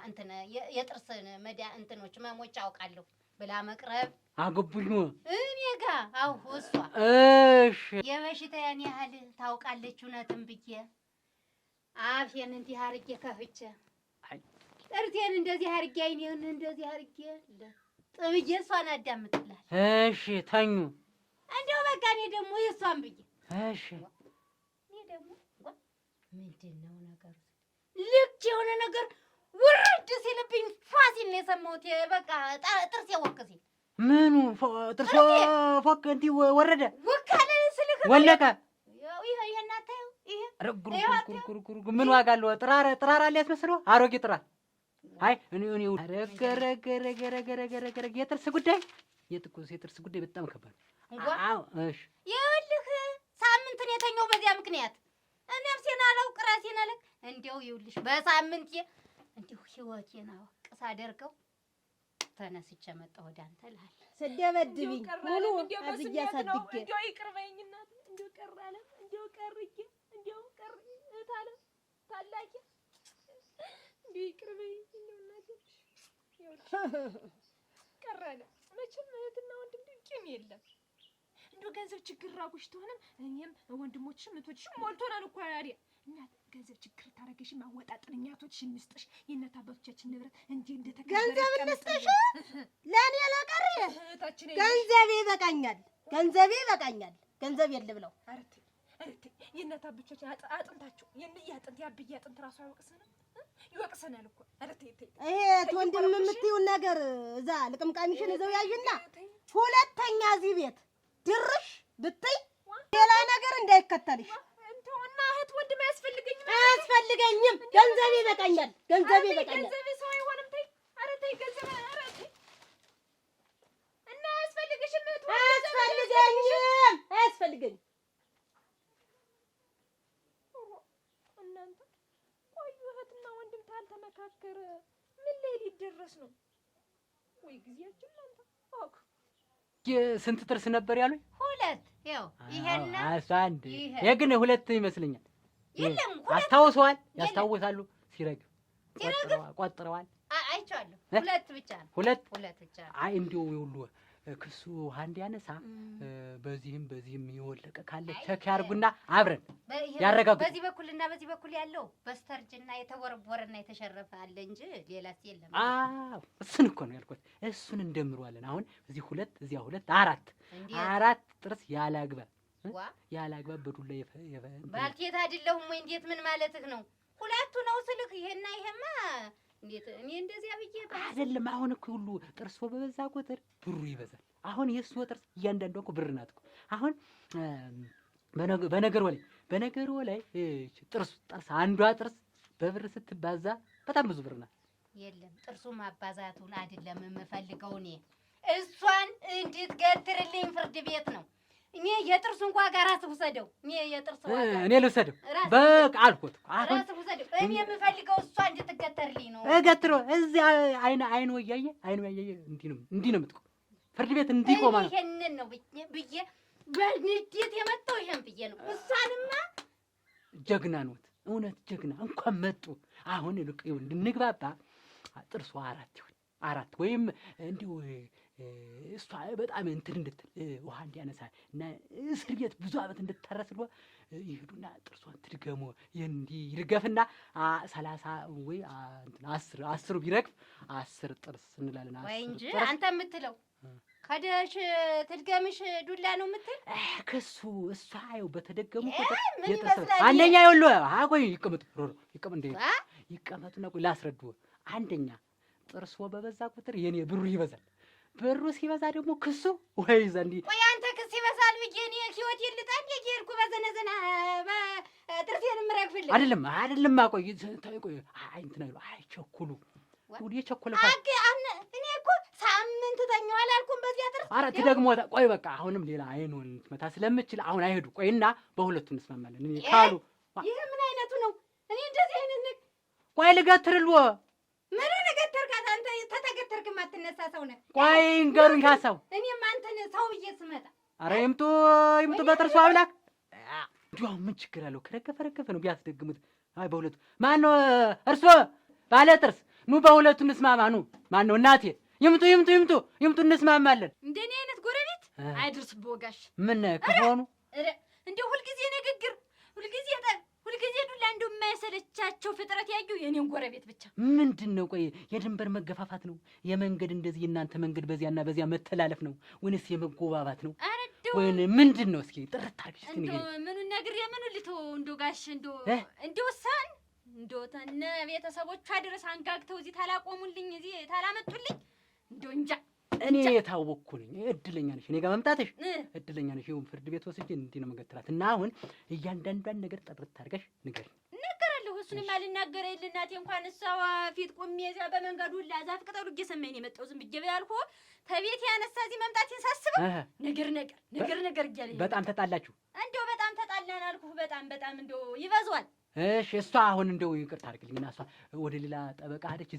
የጥርስ እንትኖች መሞች አውቃለሁ ብላ መቅረብ አገቡኝ እኔ ጋር አው እሷ እሺ የበሽታዬን ያህል ታውቃለች። እውነትም ብዬ አፌን እንዲህ አድርጌ ከፍቼ ጥርቴን እንደዚህ አድርጌ አይኔን እንደዚህ አድርጌ ጥብዬ እሷን አዳምጥላል። እሺ ተኙ። እንደው በቃ እኔ ደግሞ የእሷን ብዬ እሺ እኔ ደግሞ ምንድን ነው ነገሩ? ልክ የሆነ ነገር ውርድ ሲልብኝ ፋሲል ነው የሰማሁት። በቃ ጥርሴ ወቅ ሲል ምኑ ጥርሶ ፎቅ እንዲህ ወረደ ወካለ ስልክ ወለቀ። ይሄ እናታየው ይሄ ረጉሩ ምን ዋጋ አለው? ጥራራ ሊያስመስለው አሮጌ ጥራር። አይ እኔ ረገረገረገረገረገረ የጥርስ ጉዳይ በጣም ከባድ። አዎ እሺ ይኸውልህ ሳምንትን የተኛው በዚያ ምክንያት ነፍሴን አላውቅ ራሴን አለቅ። እንዲያው ይኸውልሽ በሳምንት እንዲሁ ህይወቴን አወቅ ሳደርገው ተነስቼ መጣሁ ወደ አንተ እልሃለሁ። ስደበድብኝ ሙሉ አዝያ ሳድጌ እንዲያው ይቅር በይኝ እናት። እንዲያው ቀር አለ እንዲያው ቀርዬ እንዲያው ቀር እታለ ታላቂ እንዲያው ይቅር በይኝ እንዲያው እናት ቀር አለ። መቼም እህትና ወንድም ቂም የለም። እንደው ገንዘብ ችግር ራቁሽ ትሆንም እኔም ወንድሞችሽም እህቶችሽም ሞልቶናል እኮ አይደል? እናት ገንዘብ ችግር ታረገሽ ማወጣጥን እናቶችሽን እንስጥሽ። የእናት አባቶቻችን ንብረት እንዴ እንደተከበረ ገንዘብ እንስጥሽ። ለኔ ለቀር ገንዘብ ይበቃኛል። ገንዘቤ ይበቃኛል። ገንዘብ የለ ብለው አረቴ የእናት አብቾቻችን አጥንታቸው የአጥንት ያብዬ አጥንት ራሱ አይወቅሰንም ይወቅሰናል እኮ አረቴ ይሄ ወንድም የምትይው ነገር እዛ ልቅምቃሚሽን እዘው ያዥና ሁለተኛ እዚህ ቤት ድርሽ ብትይ ሌላ ነገር እንዳይከተልሽ። እንተውና እህት ወንድም አያስፈልገኝም። ገንዘቤ ይበቃኛል። ገንዘቤ ይበቃኛል። ገንዘቤ ሰው አይሆንም። ተይ አረቴ ገንዘብ አረቴ እና አያስፈልግሽም። እህት አያስፈልገኝም። እናንተ ቆዩ። እህትና ወንድም ታልተመካከረ ምን ላይ ሊደረስ ነው? ወይ ጊዜያችን እናንተ አውቅ ስንት ጥርስ ነበር ያሉኝ? ሁለት። ያው ይሄና አንድ የግን ሁለት ይመስለኛል። የለም አስታውሰዋል፣ ያስታውሳሉ። ሲረግም ቆጥረዋል። አይቻለሁ። ሁለት ብቻ ነው። ሁለት ብቻ ነው። አይ እንዲሁ ይውሉ ክሱ አንድ ያነሳ በዚህም የወለቀ ካለ ቸክ ያርጉና አብረን ያረጋጉ። በዚህ በኩልና በዚህ በኩል ያለው በስተርጅና የተወረወረና የተሸረፈ አለ እንጂ ሌላስ የለም። እሱን እኮ ነው ያልኩት። እሱን እንደምሯለን። አሁን እዚህ ሁለት እዚያ ሁለት አራት ጥርስ ያላግባብ በዱላ ባልቴት አይደለሁም ወይ? እንዴት ምን ማለትህ ነው? ሁለቱ ነው ስልክ። ይሄና ይሄማ እንዴት እኔ እንደዚያ ብዬ አይደለም። አሁን እኮ ሁሉ ጥርሶ በበዛ ቁጥር ብሩ ይበዛል። አሁን የእሱ ጥርስ እያንዳንዷ እኮ ብር ናት እኮ። አሁን በነገሩ ላይ ጥርስ አንዷ ጥርስ በብር ስትባዛ በጣም ብዙ ብር ናት። የለም ጥርሱ ማባዛቱን አይደለም የምፈልገው እኔ እሷን እንድትገትርልኝ ፍርድ ቤት ነው። እኔ የጥርሱን ዋጋ ራስህ ውሰደው። እኔ ልውሰደው በቃ አልኩት። ራስህ ውሰደው። እኔ የምፈልገው እሷ እንድትገተርልኝ ነው። እገትሮ እዚህ አይኑ እያየ እንዲህ ነው የምትቆም። ፍርድ ቤት እንዲቆማ ነው። ይሄንን ነው ብዬ በንዴት የመጣው ይሄን ብዬ ነው። እሷንማ ጀግና ነዎት፣ እውነት ጀግና። እንኳን መጡ። አሁን እንድንግባባ ጥርሷ አራት ወይም እንዲሁ እሷ በጣም እንትን እንድትል ውሃ እንዲያነሳ እና እስር ቤት ብዙ ዓመት እንድታረስሎ ይሄዱና ጥርሷን ትድገሞ ይርገፍና 30 ወይ 10 ቢረግፍ 10 ጥርስ እንላለን። ወይ እንጂ አንተ የምትለው ከደሽ ትድገምሽ ዱላ ነው የምትል ከሱ እሷ ይኸው በተደገሙ አንደኛ ይኸውልህ አቆይ ይቀመጡና ቆይ ላስረዱ። አንደኛ ጥርሶ በበዛ ቁጥር የኔ ብሩ ይበዛል። ብሩ ሲበዛ ደግሞ ክሱ ወይ ዘንዲ ቆይ አንተ ክስ ይበዛል ብዬ እኔ ህይወት ይልጣ እንዴ ይልኩ በዘነዘና ጥርሴን ምረግፍልኝ አይደለም ቆይ እንትን አይሉ አይቸኩሉ ወዲ የቸኮለ እኔ እኮ ሳምንት ተኛው አላልኩም በዚያ ጥርስ አራት ደግሞ ቆይ በቃ አሁንም ሌላ አይኑን ትመታ ስለምችል አሁን አይሄዱ ቆይና በሁለቱ እንስማማለን። እኔ ካሉ ይሄ ምን አይነቱ ነው? እኔ እንደዚህ አይነት ነገር ቆይ ልገትርልዎ ምን ነገተርካት አንተ ተተገተርክ ማትነሳ ሰው ነህ። ቆይ እንገሩኝ ሐሳብ እኔም አንተን ሰው ብዬ ስመጣ ኧረ ይምጡ በጥርሱ አምላክ እንዲያው ምን ችግር አለው? ከረገፈ ነው ቢያስደግሙት። አይ በሁለቱ ማን ነው እርሶ ባለ ጥርስ ኑ በሁለቱ እንስማማ። ኑ ማን ነው እናቴ ይምጡ እንስማማለን። እንደኔ አይነት ጎረቤት አይድርስ በወጋሽ ምን ከሆኑ እንደው ሁልጊዜ ንግግር ሁልጊዜ ዱላ እንደው የማይሰለቻቸው ፍጥረት ያዩ የኔን ጎረቤት ብቻ ምንድን ነው? ቆይ የድንበር መገፋፋት ነው? የመንገድ እንደዚህ የእናንተ መንገድ በዚያና በዚያ መተላለፍ ነው ወይስ የመጎባባት ነው? ወይኔ ምንድን ነው? እስኪ ጥርት አድርጊ እስኪ ንገሪኝ። ምኑን ነግሬ ምኑን ልተው? እንደው ጋሽ እንደው ሳን እንደው ተነ ቤተሰቦቿ ድረስ አንጋግተው እዚህ ታላቆሙልኝ እዚህ ታላመጡልኝ እንደው እንጃ። እኔ የታወቅኩ ነኝ። እድለኛ ነሽ፣ እኔ ጋር መምጣትሽ እድለኛ ነሽ። ይሁን ፍርድ ቤት ወስጄ እንዲህ ነው መገትራት እና አሁን እያንዳንዷን ነገር ጥርት አድርገሽ ንገሪኝ። እነግራለሁ። እሱንም አልናገረ የለ እናቴ እንኳን እሷ ፊት ቆሜ እዚያ በመንገዱ ሁላ ዛፍ ቅጠሉ እየሰማኝ ነው የመጣው። ዝም ብዬ ያልኩ ተቤት ያነሳ እዚህ መምጣቴን ሳስበው ነገር እያለኝ በጣም ተጣላችሁ? እንደው በጣም ተጣላን አልኩህ። በጣም እንደው ይበዛዋል። እሺ እሷ አሁን እንደው ይቅርታ አድርግልኝ እና እሷ ወደ ሌላ ጠበቃ ሄደች።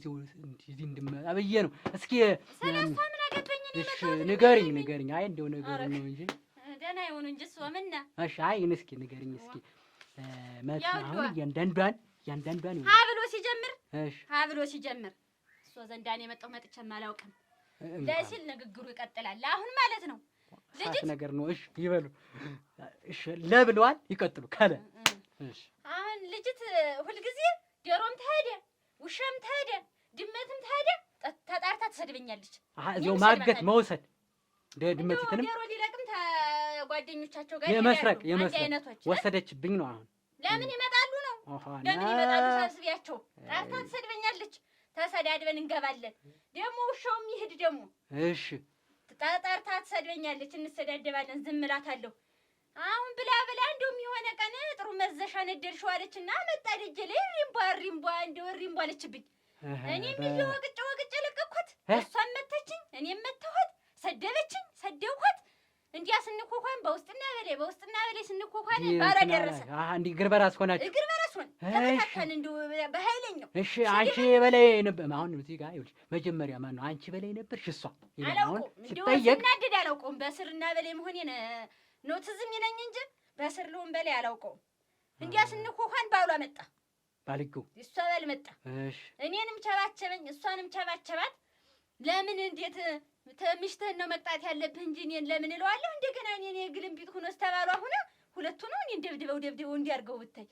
እዚህ እንድመጣ ብዬ ነው። እስኪ ስለሷ ምን አገባኝ? እሺ ንገሪኝ። አይ እንደው ነገር ነው እንጂ ደህና ይሁን እንጂ እሷ ምንና እሺ አይ እስኪ ንገሪኝ እስኪ አሁን እያንዳንዷን ሀ ብሎ ሲጀምር እሷ ዘንዳን የመጣው መጥቼም አላውቅም ለሲል ንግግሩ ይቀጥላል። አሁን ማለት ነው ልጅት ነገር ነው። እሺ ይበሉ። እሺ ለብለዋል ይቀጥሉ ካለ እሺ አሁን ልጅት ሁልጊዜ ዶሮም ተሄደ ውሻም ተሄደ ድመትም ተሄደ ተጣርታ ትሰድበኛለች። እዚያው ማገት መውሰድ ድመትንም ዶሮ ሊለቅም ከጓደኞቻቸው ጋር የመስረቅ አይነቶች ወሰደችብኝ ነው አሁን። ለምን ይመጣሉ ነው? ለምን ይመጣሉ? ሳስቢያቸው ጠርታ ትሰድበኛለች። ተሰዳድበን እንገባለን። ደግሞ ውሻውም ይሄድ ደግሞ እሺ ጠርታ ትሰድበኛለች። እንሰዳደባለን። ዝም እላታለሁ። አሁን ብላ እንደውም የሆነ ቀን ጥሩ መዘሻ ነደልሽው አለችና መጣ ደጀ ላይ ሪምቧ እንደው ሪምቧ አለችብኝ። እኔም ይዤ ወቅጬ ለቀኳት። እሷም መተችኝ፣ እኔም መተኋት። ሰደበችኝ፣ ሰደብኳት። እንዲያ ስንኮኳን በውስጥና በላይ ስንኮኳን ባላ ደረሰ። እንዲህ እግር በራስ ሆናችሁ? እግር በራስ ሆን ተመታከን እንደው በኃይለኛው። እሺ አንቺ በላይ ነበር። አሁን እዚህ ጋር ይኸውልሽ መጀመሪያ ማን ነው አንቺ በላይ ነበርሽ? እሷ አላውቀውም። እንደው ስናደድ አላውቀውም። በስርና በላይ መሆኔን ነው ትዝም ይለኝ እንጂ በስር ልሆን በላይ አላውቀውም። እንዲያ ስንኮኳን ባሏ መጣ። ባልጊው እሷ ባል መጣ። እሺ እኔንም ቸባቸበኝ፣ እሷንም ቸባቸባት። ለምን እንዴት ምሽትህን ነው መቅጣት ያለብህ እንጂ እኔን ለምን እለዋለሁ? እንደገና እኔ ግልምቢጥ ሆኖ ስተባሏ ሆነ ሁለቱ ነው እኔን ደብድበው እንዲያርገው ብታይ።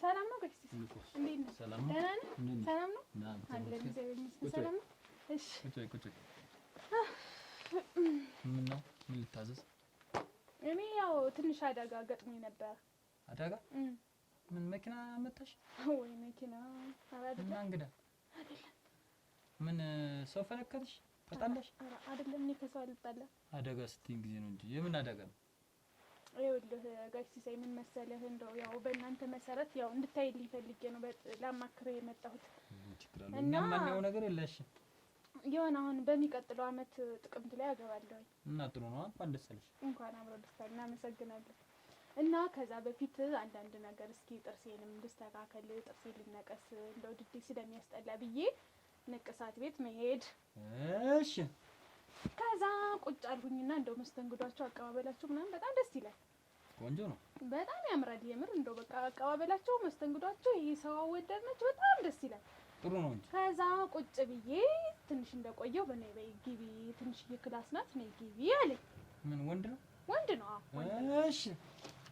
ሰላም ነው ጋይስ? እንዴት ነው? ሰላም ነው? ደህና ነህ? ሰላም ነው? አለ እግዚአብሔር ይመስገን ሰላም ነው። እሺ ቁጭ ምን ነው? ምን ልታዘዝ? እኔ ያው ትንሽ አደጋ ገጥሞኝ ነበር። አደጋ? ምን መኪና መጣሽ? ወይ መኪና አራድና እንግዳ አይደለም። ምን ሰው ፈነከተሽ? ተጣላሽ? አይደለም እኔ ከሰው አልጣላም። አደጋ ስትይኝ ጊዜ ነው እንጂ የምን አደጋ ነው? ይኸውልህ ጋሽ ሲሳይ ምን መሰለህ፣ እንደው ያው በእናንተ መሰረት ያው እንድታይልኝ ፈልጌ ነው ላማክርህ የመጣሁት። እና ማንኛው ነገር የለሽ የሆነ አሁን በሚቀጥለው አመት ጥቅምት ላይ አገባለሁ። እና ጥሩ ነው። እንኳን ደስ አለሽ። እንኳን አብሮ ደስ አለን። እናመሰግናለን። እና ከዛ በፊት አንዳንድ ነገር እስኪ ጥርሴንም ልስተካከል፣ ጥርሴ ሊነቀስ እንደው ድዴ ስለሚያስጠላ ብዬ ንቅሳት ቤት መሄድ። እሺ ከዛ ቁጭ አልኩኝና እንደው መስተንግዷቸው አቀባበላቸው ምናምን በጣም ደስ ይላል። ቆንጆ ነው። በጣም ያምራል። የምር እንደው በቃ አቀባበላቸው፣ መስተንግዷቸው፣ ይሄ ሰው አወዳድናቸው በጣም ደስ ይላል። ጥሩ ነው እንጂ። ከዛ ቁጭ ብዬ ትንሽ እንደቆየው በነይ በይ ግቢ፣ ትንሽዬ ክላስ ናት ነይ ግቢ አለኝ። ምን ወንድ ነው? ወንድ ነው። እሺ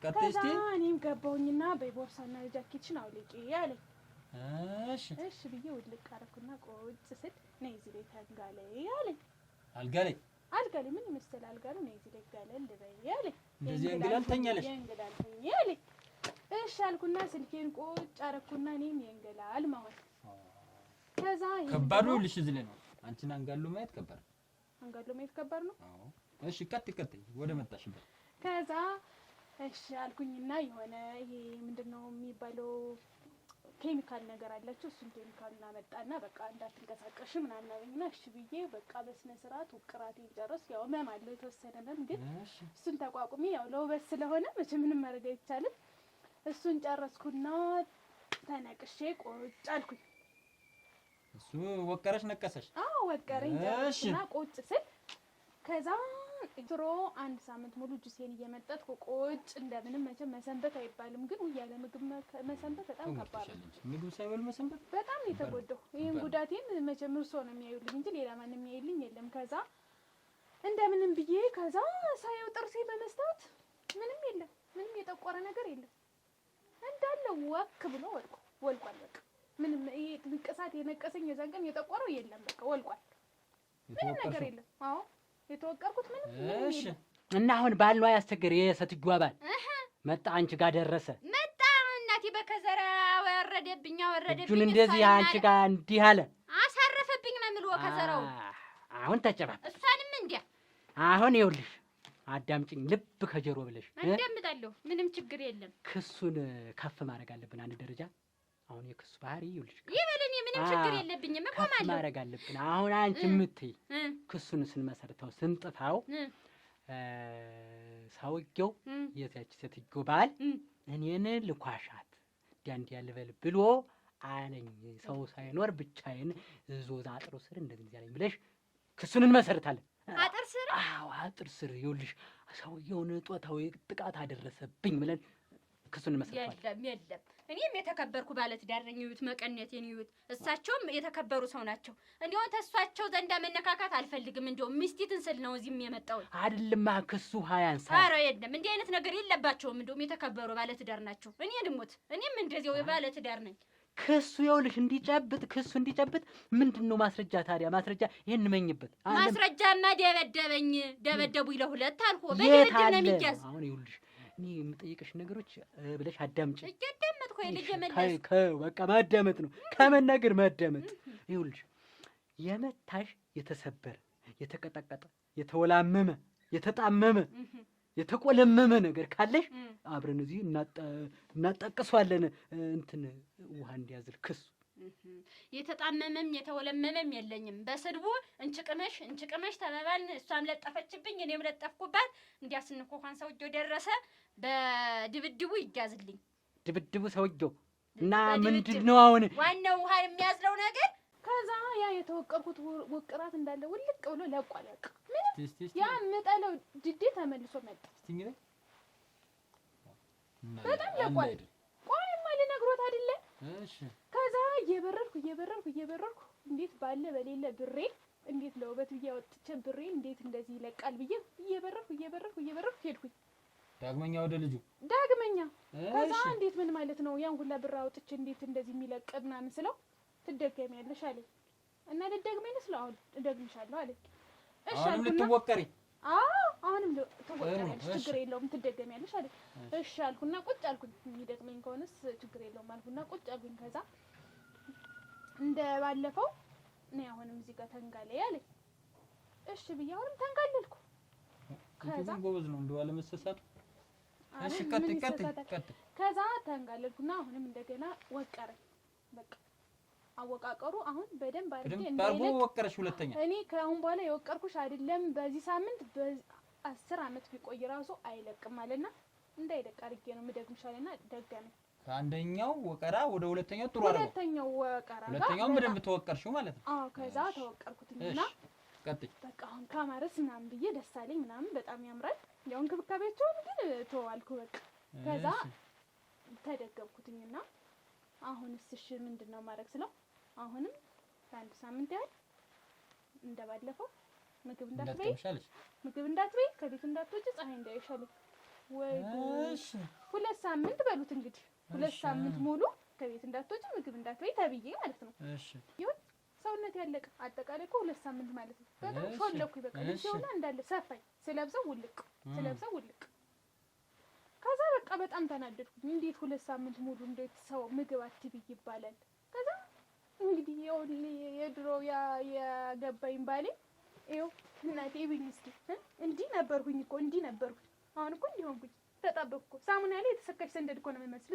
ከዛ እኔም ገባሁኝና በቦርሳና ጃኬትሽን አውልቂ አለኝ። እሺ ብዬ ውልቅ አደረኩና ቁጭ ስል ነይ እዚህ ላይ አልጋ ላይ አለኝ። አልጋ ላይ ምን ይመስል አልጋ ነው? ነይ እዚህ ላይ ጋለል በይ አለኝ። እንደዚህ እንግላልተኛለሽ? እንግላልተኛ አለኝ። እሺ አልኩና ስልኬን ቁጭ አደረኩና እኔም የእንግላል ማለት ከዛ ከባዱ ልሽ እዚህ ላይ ነው። አንቺን አንጋሉ ማየት ከባድ ነው። አንጋሉ ማየት ከባድ ነው። አዎ እሺ ቀጥ ወደ መጣሽበት። ከዛ እሺ አልኩኝና የሆነ ይሄ ምንድነው የሚባለው ኬሚካል ነገር አላችሁ። እሱን ኬሚካልና መጣና በቃ እንዳትንቀሳቀሽ ምናምን አለኝና እሺ ብዬ በቃ በስነ ስርዓት ውቅራቴን ጨረስ። ያው ህመም አለው የተወሰነ ግን እሱን ተቋቁሚ ያው ለውበት ስለሆነ መቼም ምንም ማድረግ አይቻልም። እሱን ጨረስኩና ተነቅሼ ቁጭ አልኩኝ። እሱ ወቀረሽ ነቀሰሽ? አዎ ወቀረኝ። ጨረስኩና ቁጭ ስል ከዛ ድሮ አንድ ሳምንት ሙሉ ጁሴን እየመጠጥኩ ቁጭ እንደምንም መቼም መሰንበት አይባልም ግን ያለ ምግብ መሰንበት በጣም ከባድ ነው። ምግብ ሳይበል መሰንበት በጣም የተጎዳው። ይሄን ጉዳቴን መቼም እርሶ ነው የሚያዩልኝ እንጂ ሌላ ማንም የሚያይልኝ የለም። ከዛ እንደምንም ብዬ ከዛ ሳየው ጥርሴ በመስታወት ምንም የለም፣ ምንም የጠቆረ ነገር የለም። እንዳለ ወክ ብሎ ወልቋል። በቃ ምንም ይሄ ንቅሳት የነቀሰኝ የዛን ቀን የጠቆረው የለም። በቃ ወልቋል። ምንም ነገር የለም። አዎ የተወቀርኩት ምንም። እሺ እና አሁን ባል ነው ያስቸገረ የሰትጇ ባል መጣ፣ አንቺ ጋር ደረሰ። መጣ እናቴ በከዘራ ወረደብኝ። እጁን እንደዚህ አንቺ ጋር እንዲህ አለ፣ አሳረፈብኝ ነው የምልዎ ከዘራው። አሁን ተጨባብ እሷንም እንዲያ። አሁን ይኸውልሽ አዳምጪኝ ልብ ከጀሮ ብለሽ። አዳምጣለሁ፣ ምንም ችግር የለም። ክሱን ከፍ ማድረግ አለብን አንድ ደረጃ። አሁን የክሱ ባህሪ ይኸውልሽ ይበልን፣ ምንም ችግር የለብኝም እኮ ማለት ነው። ማድረግ አለብን አሁን አንቺ የምትይ ክሱን ስንመሰርተው ስንጥፋው ሰውየው የዚያች ሴትዮ ባል እኔን ልኳሻት እንዲያ ልበል ብሎ አለኝ። ሰው ሳይኖር ብቻዬን ዞዛ አጥሩ ስር እንደዚህ ያለኝ ብለሽ ክሱን እንመሰርታለን። አጥር ስር? አዎ አጥር ስር። ይኸውልሽ ሰውየውን ጦታዊ ጥቃት አደረሰብኝ ብለን ክሱን እንመሰርታለን። የለም እኔም የተከበርኩ ባለትዳር ነኝ። ይዩት መቀነቴን ይዩት። እሳቸውም የተከበሩ ሰው ናቸው። እንዲያው ተሷቸው ዘንዳ መነካካት አልፈልግም። እንዲያው ሚስቲትን ስል ነው እዚህም የመጣው አይደለም። ክሱ ሀያንሳ። ኧረ የለም እንዲህ አይነት ነገር የለባቸውም። እንዲያውም የተከበሩ ባለትዳር ናቸው። እኔ ልሞት እኔም እንደዚያው ባለትዳር ነኝ። ክሱ ይኸውልሽ ክሱ እንዲጨብጥ ምንድነው ማስረጃ ታዲያ? ማስረጃ ይሄን እንመኝበት። ማስረጃማ ደበደቡኝ ለሁለት አልኩ። በድብድብ ነው የሚያዝ። አሁን ይኸውልሽ እኔ የምጠይቅሽ ነገሮች ብለሽ አዳምጪ። እያዳመጥኩ ልጅ መለስ በቃ ማዳመጥ ነው ከመናገር ማዳመጥ። ይኸውልሽ የመታሽ የተሰበረ የተቀጠቀጠ የተወላመመ የተጣመመ የተቆለመመ ነገር ካለሽ አብረን እዚህ እናጣቅሷለን። እንትን ውሃ እንዲያዝል ክሱ የተጣመመም የተወለመመም የለኝም። በስድቡ እንጭቅመሽ ተባባልን። እሷም ለጠፈችብኝ እኔም ለጠፍኩባት። እንዲያስንኮኳን ሰውዬው ደረሰ። በድብድቡ ይጋዝልኝ። ድብድቡ ሰውዬው እና ምንድነው አሁን ዋናው ውሃ የሚያዝለው ነገር? ከዛ ያ የተወቀርኩት ውቅራት እንዳለ ውልቅ ብሎ ለቋል። በቃ ምንም ያ የምጠለው ድዴ ተመልሶ መጣ። በጣም ለቋል። ቆይማ ልነግሮት አይደለ? እሺ። ከዛ እየበረርኩ እንዴት ባለ በሌለ ብሬ እንዴት ለውበት ብዬ አወጥቼ ብሬ እንዴት እንደዚህ ይለቃል ብዬ እየበረርኩ ሄድኩኝ። ዳግመኛ ወደ ልጁ ዳግመኛ። ከዛ እንዴት ምን ማለት ነው ያን ሁላ ብር አወጥቼ እንዴት እንደዚህ የሚለቅ ምናምን ስለው ትደገሚያለሽ አለኝ። እና ልደግመኝ ስለው አሁን እደግምሻለሁ አለኝ። እሺ አልኩና አሁንም ልትወቀሪ? አዎ አሁንም ትወቀሪያለሽ፣ ችግር የለውም ትደገሚያለሽ አለኝ። እሺ አልኩና ቁጭ አልኩኝ። የሚደግመኝ ከሆነስ ችግር የለውም አልኩና ቁጭ አልኩኝ። ከዛ እንደ ባለፈው እኔ አሁንም እዚህ ጋር ተንጋለይ አለኝ። እሺ ብዬ አሁንም ተንጋለልኩ። ከዛ ጎበዝ ነው እንደው አለመሰሳት። እሺ ቀጥ ከዛ ተንጋለልኩና አሁንም እንደገና ወቀረኝ። በቃ አወቃቀሩ አሁን በደንብ አድርጌ እንዳይለቅ ወቀረሽ። ሁለተኛ እኔ ከአሁን በኋላ የወቀርኩሽ አይደለም በዚህ ሳምንት በ10 አመት ቢቆይ ራሱ አይለቅም አለና እንዳይለቅ አድርጌ ነው የምደግምሻለና ደገመኝ። ከአንደኛው ወቀራ ወደ ሁለተኛው ጥሩ አደረገው። ሁለተኛው ወቀራ ሁለተኛው በደንብ ተወቀርሽው ማለት ነው? አዎ። ከዛ ተወቀርኩትና ቀጥይ በቃ አሁን ካማረስ ምናምን ብዬ ደስ አለኝ ምናምን በጣም ያምራል። ያው እንክብካቤያቸውን ግን ተዋልኩ በቃ። ከዛ ተደገምኩትኝና አሁንስ እሺ ምንድነው ማድረግ ስለው አሁንም በአንድ ሳምንት ያህል እንደባለፈው ምግብ እንዳትበይ ከቤት እንዳትወጪ ፀሐይ እንዳይሻል ወይ እሺ 2 ሳምንት በሉት እንግዲህ 2 ሳምንት ሙሉ ከቤት እንዳትወጪ ምግብ እንዳትበይ ተብዬ ማለት ነው። እሺ ይሁን ሰውነት ያለቀ አጠቃላይ እኮ 2 ሳምንት ማለት ነው። በጣም ሾለኩኝ በቃ ልጅውና እንዳለ ሰፋኝ ስለብሰው ውልቅ ከዛ በቃ በጣም ተናደድኩኝ። እንዴት 2 ሳምንት ሙሉ እንዴት ሰው ምግብ አትብይ ይባላል? ከዛ እንግዲህ የድሮ ያገባኝ ባሌ ይኸው እናቴ ብኝ እስኪ እንዲህ ነበርኩኝ። አሁን እኮ እንዲህ ሆንኩኝ። ተጣበቅኩ። ሳሙና ላይ የተሰካች ሰንደድ እኮ ነው የምመስል።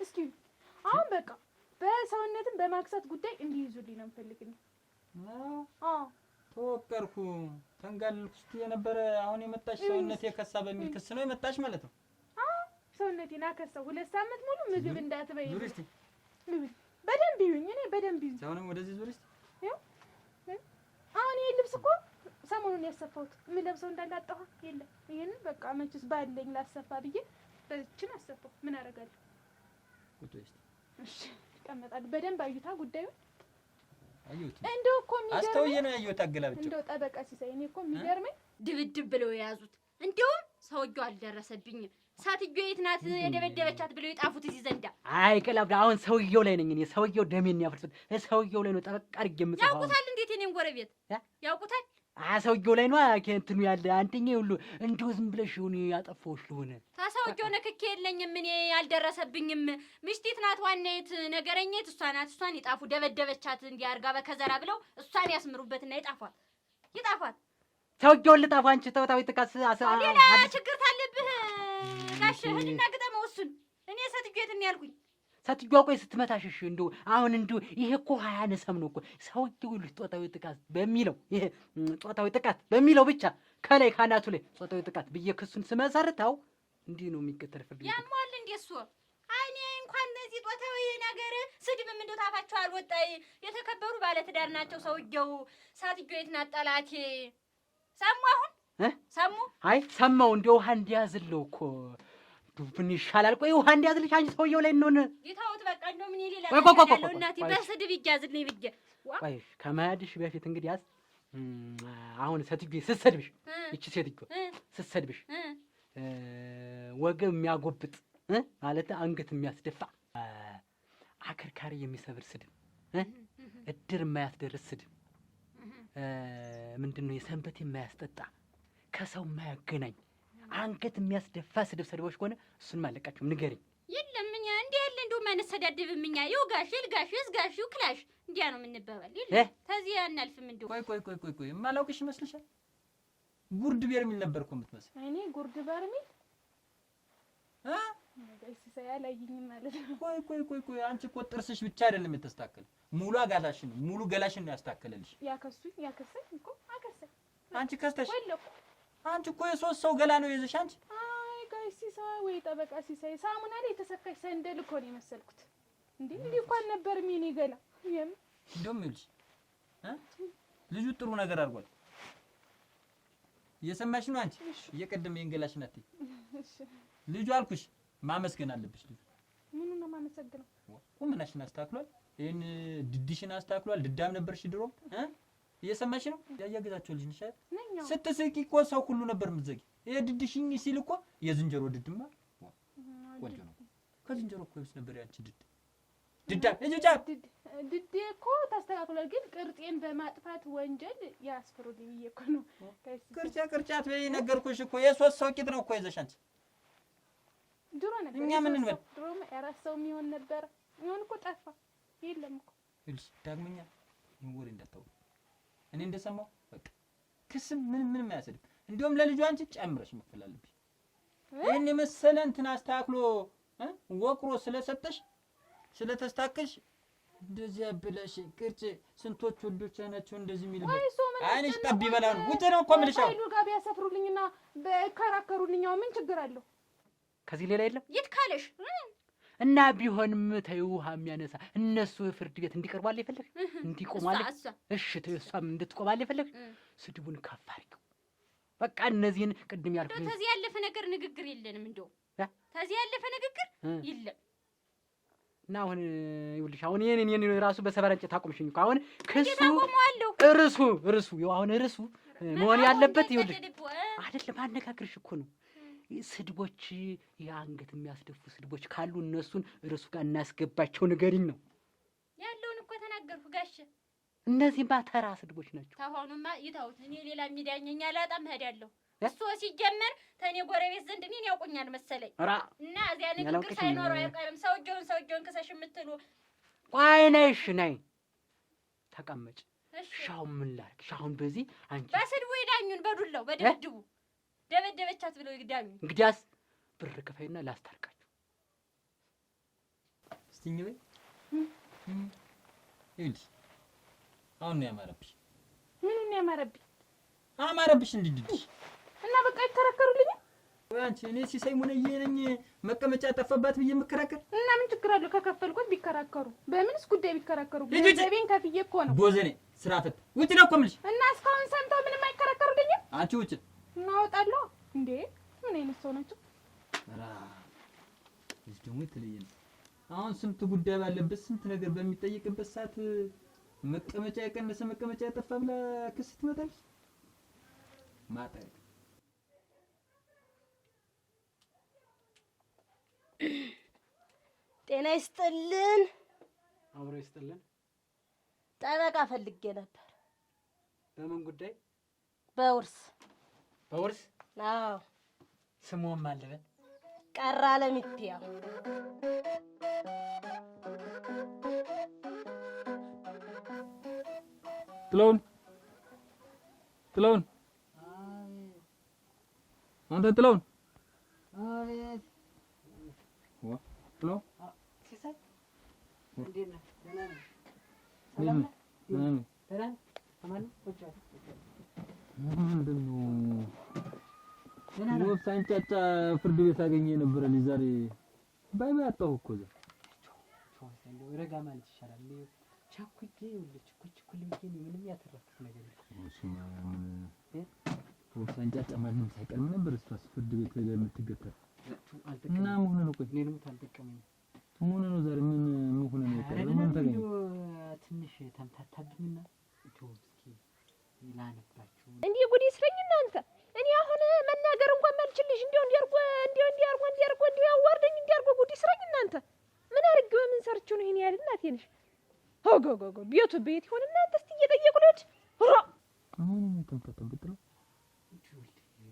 እስኪ አሁን በቃ በሰውነትም በማክሳት ጉዳይ እንዲይዙልኝ ነው የምፈልግኝ። ተወቀርኩ ተንጋልኩ እስቲ የነበረ አሁን የመጣሽ ሰውነት የከሳ በሚል ክስ ነው የመጣሽ ማለት ነው? ሰውነቴን አከሳው 2 ሳምንት ሙሉ ምግብ እንዳትበይ። በደንብ ይሁን እኔ በደንብ ይሁን። ሰውንም ወደዚህ ዙር እስቲ ይኸው አሁን ይሄ ልብስ እኮ ሰሞኑን ያሰፋሁት የምለብሰው እንዳላጣሁ የለም። ይሄንን በቃ መችስ ባለኝ ላሰፋ ብዬ በእችን አሰፋሁ። ምን አደርጋለሁ? እሺ ተቀመጣለሁ። በደንብ አዩታ ጉዳዩን አዩት። እንደው እኮ የሚገርመኝ አስተውዬ ነው ያየሁት። አገላብጭ እንደው ጠበቃ ሲሳይ እኔ እኮ የሚገርመኝ ድብድብ ብለው የያዙት እንደውም ሰውዬው አልደረሰብኝም። ሳትጆ የት ናት የደበደበቻት ብለው የጣፉት እዚህ ዘንዳ። አይ ቀላብዳ አሁን ሰውዬው ላይ ነኝ እኔ። ሰውዬው ደሜን ያፈርሱት ሰውዬው ላይ ነው ጠበቅ አድርጌ የምጽፈው። ያውቁታል እንዴት እኔን ጎረቤት ያውቁታል? ሰውዬው ላይ ነው እንትኑ ያለ አንተኛው ሁሉ እንደው ዝም ብለሽ ይሁን ያጠፋውሽ ልሆነ ታሰውዬው ነክኬ የለኝም እኔ አልደረሰብኝም። ምሽቲት ናት ዋናይት ነገረኛት እሷ ናት። እሷን ይጣፉ ደበደበቻት እንዲያርጋ በከዘራ ብለው እሷን ያስምሩበትና ይጣፋት ሰውዬውን ልጣፋ። አንቺ ተውታው ተካስ ሌላ ችግር ታለብህ ጋሽ ህልና ግጠመው እሱን። እኔ ሰትጆት ነው ያልኩኝ። ሰትጆዋ ቆይ ስትመታሽሽ እንደው አሁን እንደው ይሄ እኮ ሃያነሰም ነው እኮ ሰውዬው ልጅ ጾታዊ ጥቃት በሚለው ይሄ ጾታዊ ጥቃት በሚለው ብቻ ከላይ ካናቱ ላይ ጾታዊ ጥቃት ብዬ ክሱን ስመሰርታው እንዲህ ነው የሚከተል ፍርድ ያሟል እንዴ እሱ አይኔ እንኳን እነዚህ ጾታዊ ነገር ስድብም እንደው ታፋቸው አልወጣይ። የተከበሩ ባለትዳር ናቸው። ሰውዬው ሳትጆት ናት ጠላቴ። ሰሙ አሁን ሰሙ። አይ ሰማው እንደው ውሃ እንዲያዝለው እኮ ምን ይሻላል? ቆይ ውሃ እንዲያዝልሽ አንቺ ሰውዬው ላይ ነው ይታውት በቃ እንደው ምን ይሌላ ያለው እናቴ በስድብ ይያዝልኝ ብዬ ቆይ ከማያድሽ በፊት እንግዲህ ያዝ አሁን ሰትጆ ስትሰድብሽ እቺ ሴትዮ ስትሰድብሽ ወገብ የሚያጎብጥ ማለት አንገት የሚያስደፋ አከርካሪ የሚሰብር ስድብ እድር የማያስደርስ ስድብ ምንድነው የሰንበት የማያስጠጣ ከሰው የማያገናኝ አንገት የሚያስደፋ ስድብ ሰድቦች ከሆነ እሱን ማለቃቸው ንገሪኝ። የለም እኛ እንዲህ ያለ እንደው ማነሰዳድብም እኛ ይውጋሽ ይልጋሽ ይዝጋሽ ይክላሽ እንዲያ ነው የምንባባል። የለም ተዚህ አናልፍም። እንደው ቆይ የማላውቅሽ ይመስልሻል? ጉርድ ቤር የሚል ነበር እኮ የምትመስል። እኔ ጉርድ ቤር የሚል ሲሳይ አላየኝም ማለት ነው። ቆይ አንቺ እኮ ጥርስሽ ብቻ አይደለም የተስተካከለ ሙሉ አጋላሽን ሙሉ ገላሽን ነው ያስተካከለልሽ። ያከሰኝ እኮ አከሰኝ። አንቺ ከስተሽ አንቺ እኮ የሶስት ሰው ገላ ነው የዘሽ አንቺ። አይ ጋይስ ሲሳይ ወይ ጠበቃ ሲሳይ ሳሙና ላይ የተሰካሽ ሰንደል እኮ ነው የመሰልኩት። እንዴ እንኳን ነበር የኔ ገላ እንደውም ይልሽ ልጁ ጥሩ ነገር አድርጓል። እየሰማሽ ነው አንቺ እየቀደመ የንገላሽ ናት። እሺ ልጁ አልኩሽ ማመስገን አለብሽ። ልጁ ምኑን ነው ማመሰግነው? ቁምናሽን አስተካክሏል። ይሄን ድድሽን አስተካክሏል። ድዳም ነበርሽ ድሮ እየሰማሽ ነው? ያያገዛቸው ልጅ ነሽ አይደል? ስትስቂ እኮ ሰው ሁሉ ነበር የምትዘጊ። ይሄ ድድሽኝ ሲል እኮ የዝንጀሮ ድድማ ቆንጆ ነው። ከዝንጀሮ እኮ ይብስ ነበር ያንቺ ድዳም ድድ እኮ ተስተካክሏል። ግን ቅርጤን በማጥፋት ወንጀል ያስፈሩልኝ ብዬ እኮ ነው። ቅርጫት በይ ነገርኩሽ እኮ የሶስት ሰው ቂጥ ነው እኮ ይዘሽ አንቺ። ድሮ ነበር እኛ ምን እንበል ድሮም የራስ ሰው የሚሆን ነበር። የሚሆን እኮ ጠፋ። የለም እኮ ይልሽ ዳግመኛ ወሬ እንዳታው እኔ እንደሰማው በቃ ክስም ምንም አያሰድም። እንደውም ለልጁ አንቺ ጨምረሽ መክፈል አለብሽ። ይሄን የመሰለ እንትን አስተካክሎ ወቅሮ ስለሰጠሽ ስለተስተካከልሽ እንደዚህ ብለሽ ቅርጭ ስንቶች ወንዶች ናቸው እንደዚህ የሚልበት አይንሽ ጠብ ይበላል። ውጭ ነው እኮ የምልሽ። አይሉ ጋር ቢያሰፍሩልኝና በከራከሩልኛው ምን ችግር አለው? ከዚህ ሌላ የለም የት ካለሽ እና ቢሆንም ተይው ውሃ የሚያነሳ እነሱ ፍርድ ቤት እንዲቀርባል ይፈልግ እንዲቆማል። እሺ ተይው እሷም እንድትቆማል ይፈልግ ስድቡን ከፍ አድርገው በቃ እነዚህን ቅድም ያልኩት ተዚህ ያለፈ ነገር ንግግር የለንም። እንደው ተዚህ ያለፈ ንግግር የለም። እና አሁን ይኸውልሽ አሁን የኔን ራሱ በሰባራ እንጨት አቆምሽኝ እኮ አሁን ክሱ እርሱ ይኸው አሁን እርሱ መሆን ያለበት ይኸውልሽ አይደለም አነጋግርሽ እኮ ነው። ስድቦች የአንገት የሚያስደፉ ስድቦች ካሉ እነሱን እርሱ ጋር እናስገባቸው ንገሪኝ ነው ያለውን እኮ ተናገርኩ ጋሽ። እነዚህ ባተራ ስድቦች ናቸው። ታሆኑማ ይታውት እኔ ሌላ የሚዳኘኝ አላጣም እሄዳለሁ። እሱ ሲጀመር ተኔ ጎረቤት ዘንድ እኔን ያውቁኛል መሰለኝ እና እዚያ ንግግር ሳይኖረው አይቀርም። ሰውጆን ክሰሽ የምትሉ ቆይ ነይ ተቀመጭ። ሻው ምን ላድርግ? ሻውን በዚህ አንቺ በስድቡ ይዳኙን በዱላው በድብድቡ ደበደበቻት ብለው ይግዳኙ። እንግዲያስ ብር ከፈይና ላስታርቃችሁ። እስቲኝ በይ ይልሽ አሁን ነው ያማረብሽ። ምኑን ነው ያማረብኝ? አማረብሽ እንድድድሽ እና በቃ ይከራከሩልኝ። ወይ አንቺ እኔ ሲሳይ ሙነዬ ነኝ መቀመጫ ጠፋባት ብዬ የምከራከር እና ምን ችግር አለው? ከከፈልኩት ቢከራከሩ በምንስ ጉዳይ ቢከራከሩ? ገንዘቤን ከፍዬ እኮ ነው። ቦዘኔ ስራ ፈት ውጭ ነው እኮ የምልሽ። እና እስካሁን ሰምተው ምንም አይከራከሩልኝም? አንቺ ውጭ እናወጣለሁ እንዴ? ምን አይነት ሰው ናቸው? ራ እዚህ ደግሞ የተለየ ነው። አሁን ስንት ጉዳይ ባለበት ስንት ነገር በሚጠይቅበት ሰዓት መቀመጫ የቀነሰ መቀመጫ ያጠፋ ብላ ክስ ትመጣለች። ማጣይ ጤና ይስጥልን። አብሮ ይስጥልን። ጠበቃ ፈልጌ ነበር። በምን ጉዳይ? በውርስ። አዎ። ስሙም አለበ ቀራ ለሚትያ ጥላውን አንተ ጥላውን አቤት ጥላው ሲሳይ እንዴት ነህ? ደህና ነህ? ሰላም ነህ? ደህና ነህ? አማን ቁጭ ምንድነው ወፍ ሳንጫጫ ፍርድ ቤት አገኘ ነበር። ዛሬ ባይ አጣሁ እኮ እዛ እንደው ረጋ ማለት ይሻላል። ቻኩዬ ይኸውልህ ኩል ብዬ ምንም ያተረፍኩት ነገር የለም። እሱማ ወፍ ሳንጫጫ ማንም ሳይቀርም ነበር። እሷስ ፍርድ ቤት ላይ የምትገተር እና ምን ነው? ቆይ እኔንም ታልጠቀመኝ ምን ነው? ዛሬ ምን ሆነ ነው የቀረው? ምን ተገኘ? ትንሽ ተምታታብኝና እስኪ ላነባችሁ እንዴ ጉድ ይስረኝ እናንተ። እኔ አሁን መናገር እንኳን ማልችልሽ እንዲያርጎ ያዋርደኝ እንዲያርጎ ጉድ ይስረኝ እናንተ። ምን አርገው ምን ሰርቹ ነው ይሄን ያህል ጎጎጎ ቤቱ ቤት ይሆን እናንተ እስቲ እየጠየቁ ልጅ ራ አሁን ተንተተን ብትለው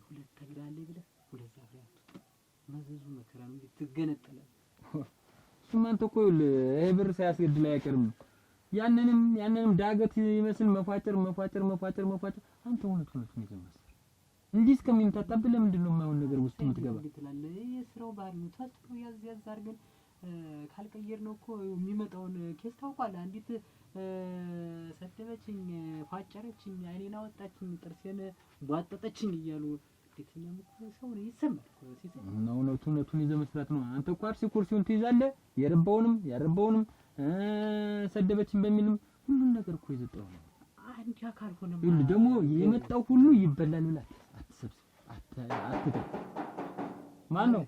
ሁለት ተግራለኝ ብለህ ሁለት ዛፍያት መዘዙ መከራ ነው ትገነጠለ እሱማ አንተ እኮ ይሄ ብር ሳያስገድል አይቀርም ያንንም ዳገት ይመስል መፋጨር አንተ እውነት ነው ይዘመስ እንዲህ እስከሚምታታብህ ለምንድን ነው የማይሆን ነገር ውስጥ የምትገባ ትላለህ የስራው ባህሪ ነው ታጥቶ ያዝ አድርገን ካልቀየር ነው እኮ የሚመጣውን ኬስ ታውቃለህ አንዲት ሰደበችኝ ፋጨረችኝ አይኔን አወጣችኝ ጥርሴን ቧጠጠችኝ እያሉ የትኛው ሰው ነው ይሰማል ነው እውነቱን ይዘህ መስራት ነው አንተ እኮ አርሲ ኩርሲውን ትይዛለህ የረባውንም ያረባውንም ሰደበችኝ በሚልም ሁሉን ነገር እኮ ይዘጣው ነው አንድ አካል ሆነ ይሁን ደግሞ የመጣው ሁሉ ይበላል ብላ አትሰብስ አትተ ማን ነው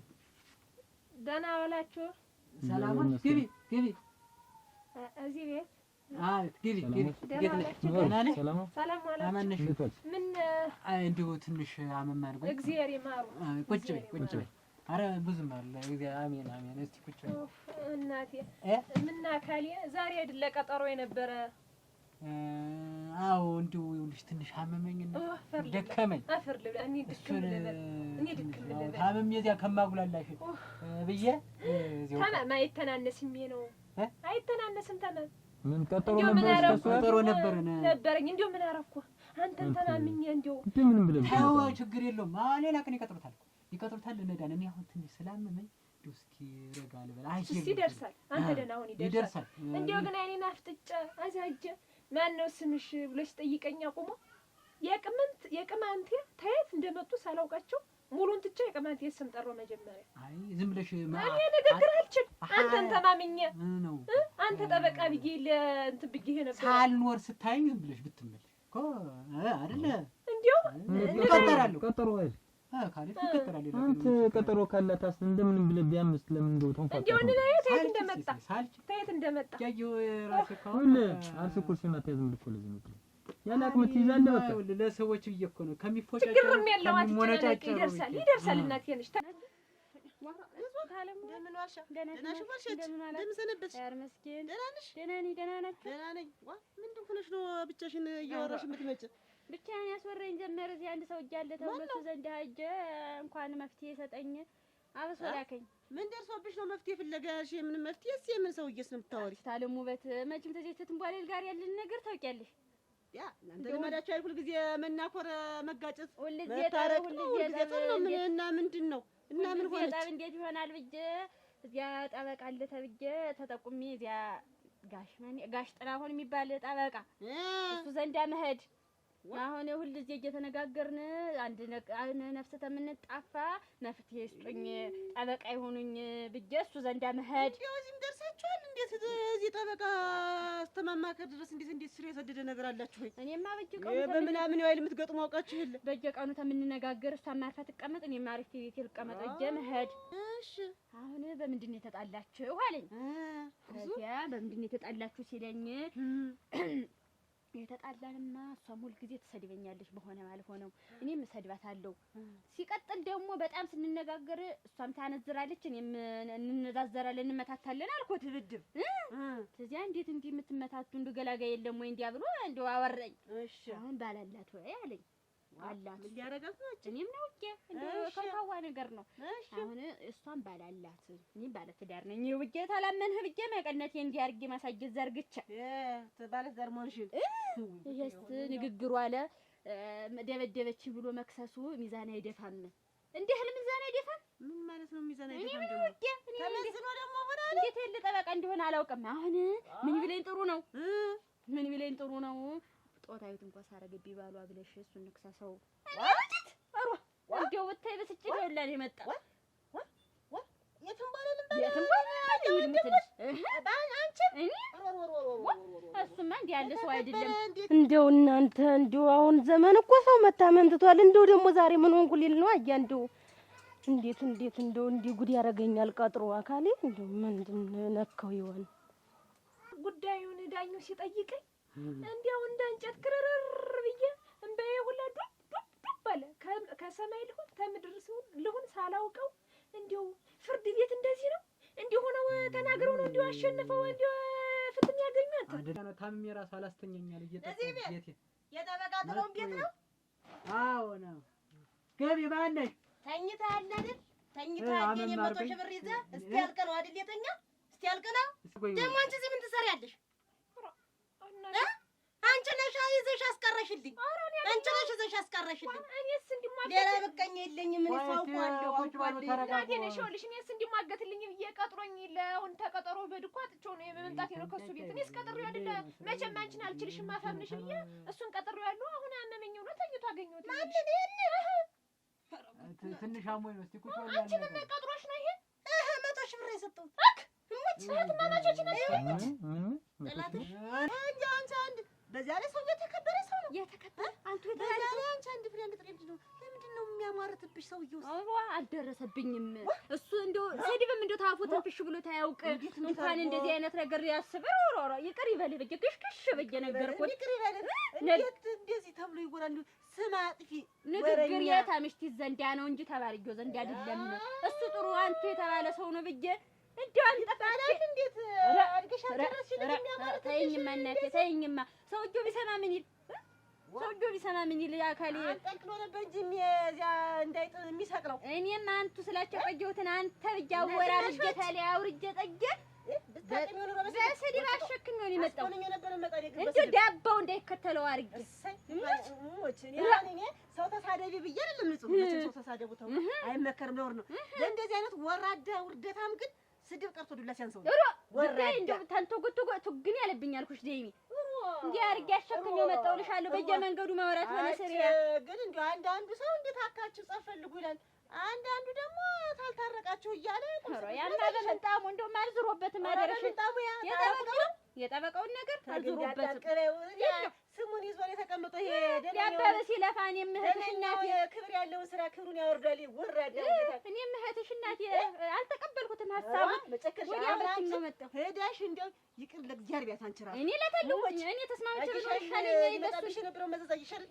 ደህና ዋላችሁ ሰላም ግቢ እዚህ ቤት ግቢ ሰላም ዋላችሁ አማነሽ ምን እንደው ትንሽ አመም አድርጎ እግዚአብሔር ይማሩ ቁጭ በይ አረ ብዙም አለ እግዚአብሔር አሜን እስቲ ቁጭ በይ እናቴ ምና ካሊ ዛሬ አይደለ ቀጠሮ የነበረ አዎ እንደው ይኸውልሽ ትንሽ አመመኝና ደከመኝ አፈር ልብላ እኔ ድክም ልበል ታመም የዚያ ከማጉላላሽ ብዬ እዚያው ታማ አይተናነስም ነው አይተናነስም ታማ ምን ቀጠሮ ነበረኝ እንደው ምን አረኩ አንተን ተማምኜ እንደው ምንም ብለህ አዎ ችግር የለውም ሌላ ቀን ይቀጥሩታል እነዳን እኔ አሁን ትንሽ ስላመመኝ እስኪ ረጋ ልበል እሺ ይደርሳል አንተ ደህና አሁን ይደርሳል እንደው ግን አይኔን አፍጥጬ አዛጀ ማን ነው ስምሽ ብለሽ ጠይቀኝ አቁሞ የቅማንቴ ታየት እንደመጡ ሳላውቃቸው ሙሉን ትቼ የቅማንቴ ስም ጠራው መጀመሪያ አይ ዝም ብለሽ እኔ ንግግር አልችል አንተን ተማምኜ ነው አንተ ጠበቃ ብዬ ለእንትን ብዬ ነበር ሳልኖር ስታይኝ ዝም ብለሽ ብትመለሽ እኮ አይደለ እንደው ቀጠሮ አይደል ካለች ይከተራል አንተ ቀጠሮ ካላታስ እንደምንም ብለህ ቢያምስ ለምን እንደው ተንኳታ እንደው ታየት እንደመጣ ያየው ራሴ ካሁን አርሲ ኩርሲና ተይዝም ልኮ ለዚህ ነው ያለ አቅም ትይዛለህ በቃ ለሰዎች ብዬ እኮ ነው ከሚፎጫጭ ችግሩን ያለው አትጨነቅ ይደርሳል እናቴ ነሽ እንደምን ዋልሽ? እንደምን ሰነበትሽ? መስኪን ደህና ነኝ። ምንድን ሆነሽ ነው ብቻሽን እያወራሽ የምትመጪ? ብቻዬን ያስወራኝ ጀመረ። እዚህ አንድ ሰው እያለ ተውለቱ ዘንድ ሂጅ እንኳን መፍትሄ ሰጠኝ አብሶ ላከኝ። ምን ደርሶብሽ ነው መፍትሄ ፍለጋ ያልሽ? የምን መፍትሄስ የምን ሰውዬስ ነው የምታወሪ? ታለም ውበት መቼም ተጀተትን በኋላ ጋር ያለን ነገር ታውቂያለሽ። ያ እናንተ ልማዳችሁ አይደል? ሁልጊዜ መናኮር መጋጨት ሁልጊዜ ነው። ምንና ምንድን ነው እና ምን ሆነች? ጠብ እንዴት ይሆናል ብዬ እዚያ ጠበቃ አለ ተብዬ ተጠቁሜ እዚያ ጋሽ ጥላሁን የሚባል ጠበቃ እሱ ዘንዳ መሄድ አሁን ሁልጊዜ እየተነጋገርን አንድ ነፍስ ተምንጣፋ መፍትሄ ይስጡኝ ጠበቃ ይሆኑኝ ብዬ እሱ ዘንዳ መሄድ እዚህም ደርሳችኋል? እንዴት እዚህ ጠበቃ አስተማማከር ድረስ እንዴት ስር የሰደደ ነገር አላችሁ ወይ? እኔማ በየቀኑ በምናምን ያይል የምትገጥሙ አውቃችሁ የለ በየቀኑ ተምንነጋገር እሷ ማርፋ ትቀመጥ እኔማ አሪፍ ቤቴ ልቀመጥ እጄ መሄድ እሺ አሁን በምንድን ነው የተጣላችሁ አለኝ። ከዚያ በምንድን ነው የተጣላችሁ ሲለኝ የተጣላንማ እሷም ሁልጊዜ ትሰድበኛለች በሆነ ማለት ሆነው እኔም እሰድባታለሁ። ሲቀጥል ደግሞ በጣም ስንነጋገር እሷም ታነዝራለች እኔም እንነዛዘራለን እንመታታለን አልኩት ድብድብ ስለዚህ እንዴት እንዲህ የምትመታቱ እንደ ገላጋ የለም ወይ እንዲያ ብሎ እንደው አወራኝ። እሺ አሁን ባላላት ወይ አለኝ አላት ሊያረጋት ነው እኔም ነው እንደው ከፋዋ ነገር ነው። አሁን እሷም ባላላት እኔም ባለ ትዳር ነኝ ይውጄ ታላመንህ ብዬ መቀነቴ እንዲያርጊ ማሳጀት ዘርግቻ ባለ ዘር ሞልሽን ይሄስ ንግግሩ አለ ደበደበች ብሎ መክሰሱ ሚዛን አይደፋም። እንዴት ሚዛን አይደፋም? ምን ማለት ነው ሚዛን አይደፋም? ደግሞ ተመዝኖ ደግሞ ሆነ እንዴት ያለ ጠበቃ እንደሆነ አላውቅም። አሁን ምን ቢለኝ ጥሩ ነው ጦታዊት እንኳን ሳረግብ ይባሉ አብለሽ እሱን ንክሳሰው አጥት አሩ እንደው ወታይ በስጭ ይላል የመጣ የትም ባለ እሱማ እንዲህ ያለ ሰው አይደለም። እንደው እናንተ እንደው አሁን ዘመን እኮ ሰው መታመን ትቷል። እንደው ደግሞ ዛሬ ምን ሆንኩ ሊል ነው አያ እንደው እንዴት እንደው እንዲህ ጉድ ያረገኛል ቀጥሮ አካሌ እንደው ምንድን ነካው ይሆን ጉዳዩን ዳኙ ሲጠይቀኝ እንዲያው እንዳንጨት ክረረር ብዬ እንበየ ሁላ ዱብ ባለ ከሰማይ ልሁን ከምድር ልሁን ሳላውቀው እንዲው ፍርድ ቤት እንደዚህ ነው እንዲሁ ነው ተናግረው ነው እንዲሁ አሸንፈው እንዲሁ ፍትም ያገኙት አንደና ታምሜ ራሱ አላስተኛኛል እየጠጣሁ ቤቴ የጠበቃ ጥሩም ቤት ነው። አዎ ነው። ገቢ ማን ነሽ? ተኝተሃል አይደል? ተኝተሃል። የኔ 100 ሺህ ብር ይዘህ እስቲ ያልቅ ነው አይደል? የተኛ እስቲ ያልቅ ነው። ደግሞ አንቺ እዚህ ምን ትሰሪያለሽ? አንቺ ነሽ ይዘሽ አስቀረሽልኝ። አንቺ ነሽ ይዘሽ አስቀረሽልኝ። እኔስ እንዲማገት ሌላ በቀኝ የለኝም። ምን ሳውቀዋለሁ እናቴ ነሽ ይኸውልሽ፣ እኔስ እንዲማገትልኝ ብዬ ቀጥሮኝ ለአሁን ተቀጠሮ በድኳ አጥቼው ነው የመምጣት ነው ከሱ ቤት። እኔስ ቀጥሬው አይደለ መቼም አንቺን አልችልሽም አፋምንሽ ብዬ እሱን ቀጥሬው ያለው አሁን አመመኝ ብሎ ተኝቶ አገኘሁት። ትንሽ አሞኝ ነው። እስቲ ቁጭ በል። አንቺ ምን ቀጥሮሽ ነው ይሄ? 100 ሺህ ብር የሰጠሁት እሙት እህትማማቾች ናቸው። ጠላትሽ እንጂ አንቺ አንድ በዚያ ላይ ሰው የተከበረ ሰው ነው። የተከበረ አንቱ በዚያ ላይ አንቺ አንድ ፍሬ አንድ ጥሬ ነው። ለምንድን ነው የሚያማርትብሽ ሰውዬው? አልደረሰብኝም። እሱ እንደው ስድብም እንደው ታፉ ትንፍሽ ብሎ ታያውቅ እንኳን እንደዚህ አይነት ነገር ያስብ። ሮሮ ይቅር ይበል ብዬ ክሽክሽ ብዬ ነገርኩት። ይቅር ይበል እንዴት እንደዚህ ተብሎ ይወራል? ስም አጥፊ ንግግር የታምሽቲ ዘንዳ ነው እንጂ ተባልጆ ዘንዳ አይደለም። እሱ ጥሩ አንቱ የተባለ ሰው ነው ብዬ እንደው አንጠፋላል። እንዴት አድገሽ አደረስሽ? ተይኝማ እናቴ ተይኝማ። ሰውዬው ቢሰማ ምን ይል? ሰውዬው ቢሰማ ምን ይል? አካሌ አንጠቅሎ ነበር እንጂ የሚያዚያ እንዳይጥ የሚሰቅለው። እኔም አንቱ ስላቸው ቆየሁትን አንተ ብዬ አወራርጄ ታዲያ አውርጄ ጠጀ በስድብ አሸክም ነው የመጣው። እንደው ዳባው እንዳይከተለው አድርጌ ሰው ተሳደቢ ብዬ አይደለም። ንጹህ ሰው ተሳደቡ ተው አይመከርም፣ ነውር ነው። ለእንደዚህ አይነት ወራዳ ውርደታም ግን ስድብ ቀርቶ ዱላ ሲያንሰው ወራዳ እንደው ተንተጎተጎ ግን ያለብኝ አልኩሽ ዴሚ እንዲህ አድርጌ አሸክም የመጣውልሻለሁ። በየመንገዱ ማውራት ሆነ ስሪያ ግን እንደው አንዳንዱ ሰው እንዴት አካችሁ ጸብ ፈልጉ ይላል። አንዳንዱ ደግሞ ታልታረቃችሁ እያለ ያማ በመጣሙ እንደው ማልዝሮበትም አደረሽ የጠበቀውን ነገር አልዝሮበትም። ስሙን ይዞ ነው የተቀመጠው። ይሄ ያበበ ሲለፋን የምህትሽ እናቴ ክብር ያለውን ስራ ክብሩን ያወርዳል። ወራዳ እኔ ምህትሽ እናቴ አልተቀበልኩትም ሀሳቡን። ወዲያ ወጥም ነው መጣው ሄዳሽ እንደው ይቅር ለእግዚአብሔር ቢያት አንቺ ራስ እኔ ለተልኩኝ እኔ ተስማምቼ ብሎ ይሻለኝ ይበስብሽ ነበር መዘዛይ ይሻል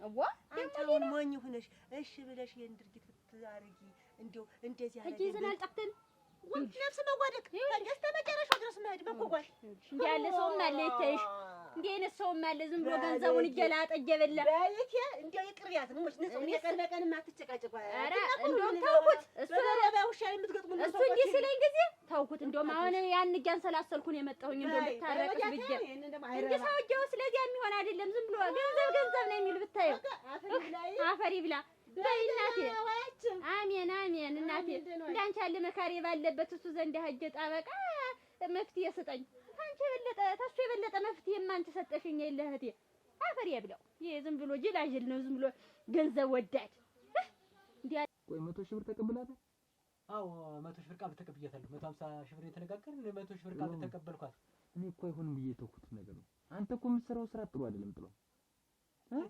አንቺውን ሞኝ ሆነሽ እሺ ብለሽ ይሄን ድርጊት ብታረጊ እንደው እንደዚህ ያለ ይዘናል ጠፍተን ነፍስ መጓደቅ ከእንግስተ መጨረሻው ድረስ መሄድ መጓጓሽ እንዲህ ያለ ሰውም አለ ይተይሽ እንዲህ አይነት ሰውም አለ ዝም ብሎ ገንዘቡን እየላጠ እየበላ ባይት እንደው ይቅር ያት ነው ንጹህ የቀነቀን ማትጨቃጨቋ ኧረ እንደውም ተውኩት። እሱ ለባውሻ የምትገጥሙ እሱ እንዲህ ሲለኝ ጊዜ ተውኩት። እንደውም አሁን ያን እያንሰላሰልኩን የመጣሁኝ እንደው ልታረቅሽ ብዬ እንደ ሰውዬው ስለዚህ የሚሆን አይደለም። ዝም ብሎ ገንዘብ ነው የሚል ብታየው አፈሪ ብላ በእናቴ አሜን አሜን። እናቴ እንዳንቺ ያለ መካሪ ባለበት እሱ ዘንድ ሂጅ ጠበቃ መፍትሄ ስጠኝ። ታንቺ የበለጠ ታሱ የበለጠ መፍትሄ ማንቺ ሰጠሽኝ የለ እህቴ። አፈሪ ብለው ይሄ ዝም ብሎ ጅላጅል ነው፣ ዝም ብሎ ገንዘብ ወዳድ እንዴ። ቆይ 100 ሺህ ብር ተቀብላታ? አዎ 100 ሺህ ብር ቃል ተቀብያታለሁ። 150 ሺህ ብር የተነጋገርን 100 ሺህ ብር ቃል ተቀበልኳት። እኔ እኮ አይሆንም ብዬ ተውኩት ነገር ነው። አንተ እኮ የምትሰራው ስራ ጥሩ አይደለም ጥሎ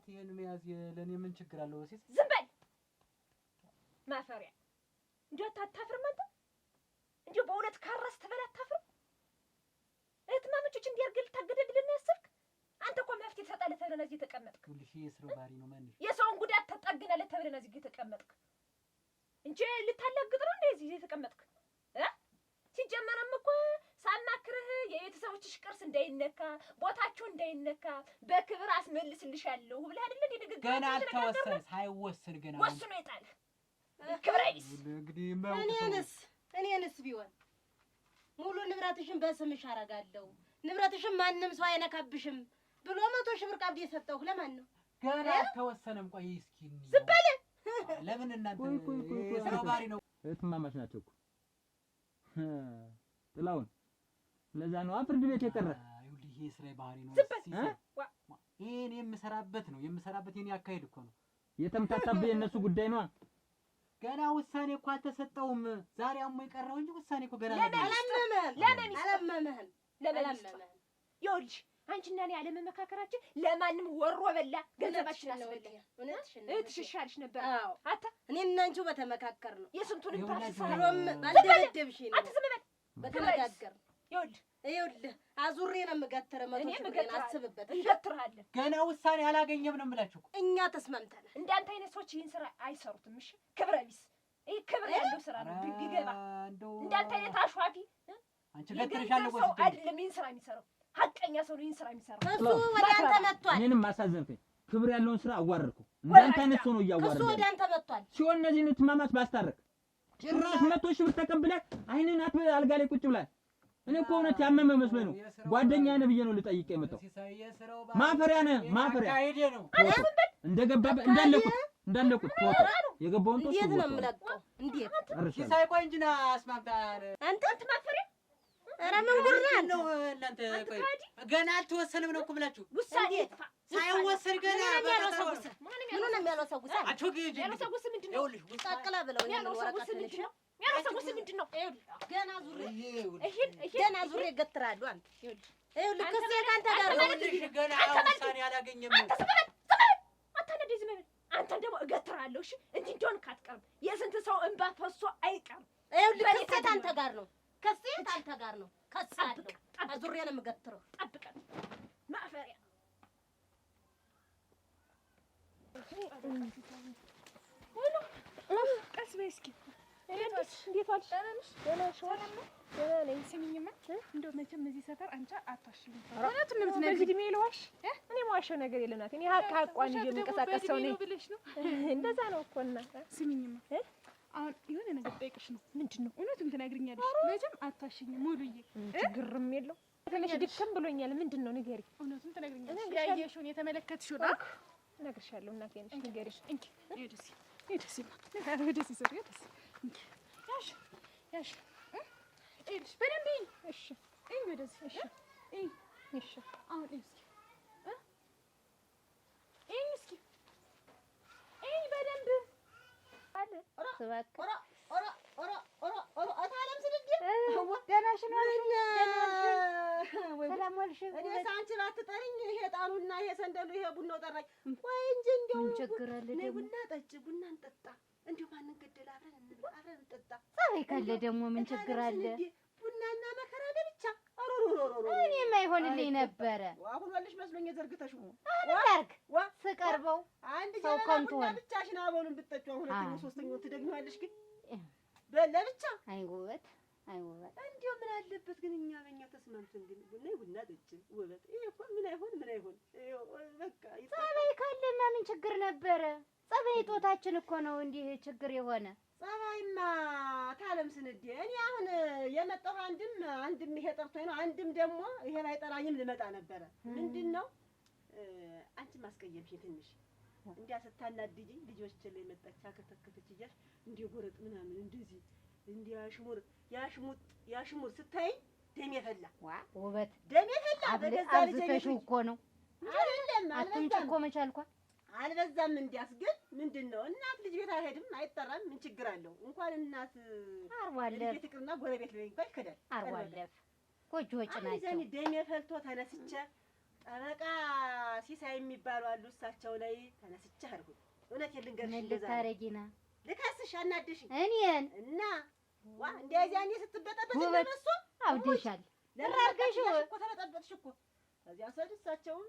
ይሄን መያዝ ለኔ ምን ችግር አለው? ወሲስ ዝም በል ማፈሪያ። እንዴ አታፍርም አንተ? እንዴ በእውነት ካራስ ትበላ አታፍርም? እህትማማቾች እንዲያርግል ታገደድልና ያሰብክ አንተ እኮ መፍትሄ ትሰጣለህ ተብለህ እዚህ ተቀመጥክ። ሁልሽ የስራ ባህሪ ነው ማለት የሰውን ጉዳት ተጠግናለህ ተብለህ እዚህ ተቀመጥክ እንጂ ልታላግጥ ነው እንደዚህ የተቀመጥክ ሲጀመረም እኮ ሳናክርህ የቤተሰቦችሽ ቅርስ እንዳይነካ ቦታቸው እንዳይነካ በክብር አስመልስልሻለሁ ብለህ አይደል እንዴ? ንግግር ገና አልተወሰነ ሳይወሰን ገና ወስኖ ይጣል ክብር አይስ እንግዲህ እኔንስ ቢሆን ሙሉ ንብረትሽን በስምሽ አደርጋለሁ፣ ንብረትሽን ማንም ሰው አይነካብሽም ብሎ 100 ሺህ ብር ቀብድ የሰጠው ለማን ነው? ገና አልተወሰነም። ቆይ እስኪ ዝም በል። ለምን እናንተ የስራ ባህሪ ነው። እህትማማች ናቸው እኮ ጥላውን ለዛ ነው ፍርድ ቤት የቀረ። ይኸውልህ ይሄ ስራ ባህሪ ነው። ይሄን የምሰራበት የኔ አካሄድ እኮ ነው። የተምታታብህ የእነሱ ጉዳይ ነው። ገና ውሳኔ እኮ አልተሰጠውም። ዛሬ አሞ የቀረው እንጂ ውሳኔ እኮ ገና አላመመህም። ይኸውልሽ አንቺና እኔ አለመመካከራችን ለማንም ወሮ በላ ገንዘባችን አስበላ። እህትሽ ይሻልሽ ነበር። አታ እኔና አንቺው በተመካከር ነው የስንቱን ታስሮም ባልደበደብሽ ነው አትዝመበል በተመካከር ይኸውልህ አዙሬ ነው የምገትረው። 100 ሺህ ብር አስብበት። እንገትርሃለን። ገና ውሳኔ አላገኘም ነው የምላችሁ። እኛ ተስማምተናል። እንዳንተ አይነት ሰዎች ይህን ስራ አይሰሩትም። እሺ ክብረ ቢስ ይሄ ክብር ያለው ስራ ነው። ቢገባ እንዳንተ አይነት አሽዋፊ አንቺ ገትረሻለሁ ሰው አይደለም ይህን ስራ የሚሰራው። ሀቀኛ ሰው ነው ይሄን ስራ የሚሰራው። እሱ ወደ አንተ መጥቷል። እኔንም አሳዘንከኝ። ክብር ያለውን ስራ አዋረድኩ። እንዳንተ አይነት ሰው ነው እያዋረደ እሱ ወደ አንተ መጥቷል። ሲሆን እነዚህ ነው ትማማት ባስታረቅ ጭራሽ 100 ሺህ ብር ተቀብለህ አይንን አትበል አልጋ ላይ ቁጭ ብለህ እኔ እኮ እውነት ያመመ መስሎኝ ነው። ጓደኛ ነህ ብዬ ነው ልጠይቅ የመጣው። ማፈሪያ ነህ ማፈሪያ። እንደገባ እንዳለቁት የገባውን ጦስ እንዴት ነው የምለቀው? እንዴት ሲሳይ ቆይ እንጂ ና አስማምታር አንተ ማፈሪያ። ኧረ ምን ጉራ ነው እናንተ? ቆይ ገና አልተወሰንም ነው እኮ ብላችሁ ውሳኔ ሳይወሰን ገና ምን ነው የሚያለሰጉሳ? አቾጌ ያለሰጉስ ምንድነው? ይኸውልሽ ጠቅላ ብለው ነው ወረቀት ልሽ ያለሰጉስ ምንድነው? ገና ዙሬ ገና ዙሬ ገትራሉ። አንተ ይኸውልህ ከዚህ ካንተ ጋር ነው። ይኸውልሽ ገና ውሳኔ አላገኘም። አታነደይ ዝም በል አንተ ደግሞ እገትራለሁ። እሺ እንጂ እንደሆነ ካትቀርም የስንት ሰው እንባ ፈሶ አይቀርም። ይኸውልህ ከዚህ አንተ ጋር ነው። ከዚህ አንተ ጋር ነው። ከሳለሁ አዙሬ ነው የምገትረው። ጠብቀን ማፈሪያ ቀስ በይ እስኪ። እንዴት ዋልሽ? ደህና ነሽ? ደህና ነኝ። ስሚኝማ እንደው መቼም እዚህ ሰፈር አንቺ አታሽልም። እውነቱን ነው የምትነግሪኝ? በዚህ ዕድሜ ልዋሽ? እኔ የማዋሸው ነገር የለም ናት። እኔ ሀቋን ይዤ የምንቀሳቀስ ሰው ነኝ። እንደዛ ነው እኮ እና ስሚኝማ አሁን የሆነ ነገር ጠይቅሽ ነው። ምንድን ነው? እውነቱን ትነግሪኛለሽ? መቼም አታሽኝም ሙሉዬ። ግርም የለው ትንሽ ድክም ብሎኛል። ምንድን ነው ንገሪ። እውነቱን ትነግሪኛለሽ? ያየሽውን የተመለከትሽው ነው። እነግርሻለሁ እናቴ ነሽ ንገሪሽ። እንኪ ይደስ ይደስ ይደስ ይሰሪ ይደስ እንኪ ያሽ እሺ በደንብ እሺ እይ ወደዚህ እሺ እይ እሺ አሁን እስኪ እስኪ በደንብ አለ ኦራ አታለም ስልጅ ደህናሽን ሰላም ዋልሽ። እኔ ሳንቺ ባትጠሪኝ ይሄ ጣኑና ይሄ ሰንደሉ ይሄ ቡናው ጠራኝ። ወይ እንጂ እንደው ምን ችግር አለ ደግሞ? ቡና ጠጪ፣ ቡና እንጠጣ። እንዲሁ ማንን ገደል አብረን እንብላ፣ አብረን እንጠጣ። ፀሐይ ካለ ደግሞ ምን ችግር አለ? ቡናና መከራ ለብቻ። እኔማ ይሆንልኝ ነበረ። አሁን ወልሽ መስሎኝ የዘርግተሽ ነው። አላርግ ስቀርበው አንድ ሰው ጀበና ቡና ብቻሽን አበሉን ብትጠጪው አሁን ሁለተኛው ሶስተኛው ትደግሚዋለሽ ግን ለብቻ። አይ ውበት እንዲሁ ምን አለበት ግን እኛ በእኛ ተስማምተን ግን ቡና ጠጪ ውበት። ይሄ እኮ ምን አይሆን በቃ ፀባይ ካለና ምን ችግር ነበረ? ፀባይ ጦታችን እኮ ነው እንዲህ ችግር የሆነ። ፀባይማ ታለም ስንዴ እኔ አሁን የመጣሁ አንድም ይሄ ጠርቶኝ ነው። አንድም ደግሞ ይሄ ባይጠራኝም ልመጣ ነበረ። ምንድነው አንቺ ማስቀየምሽ ትንሽ እንዲያ ስታናድጂ ልጆች ላይ መጣች አከተከተች እያልሽ እንዲህ ጎረጥ ምናምን እንደዚህ እንዲያ ያሽሙጥ ስታይ ደም የፈላ ውበት ደም የፈላ በገዛ ልጅ እኮ ነው አይደለም። አትምጪ እኮ መቻልኳ አልበዛም። እንዲያስ ግን ምንድነው እናት ልጅ ቤት አይሄድም አይጠራም። ምን ችግር አለው? እንኳን እናት አርዋለፍ ቤት ይቅርና ጎረቤት ላይ እንኳን ይከዳል። አርዋለፍ ጎጆ ወጭ ናቸው። እኔ ደም የፈልቶ ተነስቼ ጠበቃ ሲሳይ የሚባሉ አሉ እሳቸው ላይ ተነስቼ አርጉ። እውነቴን ልንገርሽ እንደዛ ልታረጊና ልካስሽ አናድሽ እኔን እና እንደዚህ ያኔ ስትበጠበጥ እንደነሱ አብደሻል። ለራርገሽ እኮ ተበጠበጥሽ እኮ ከዚያ ሰድሳቸውም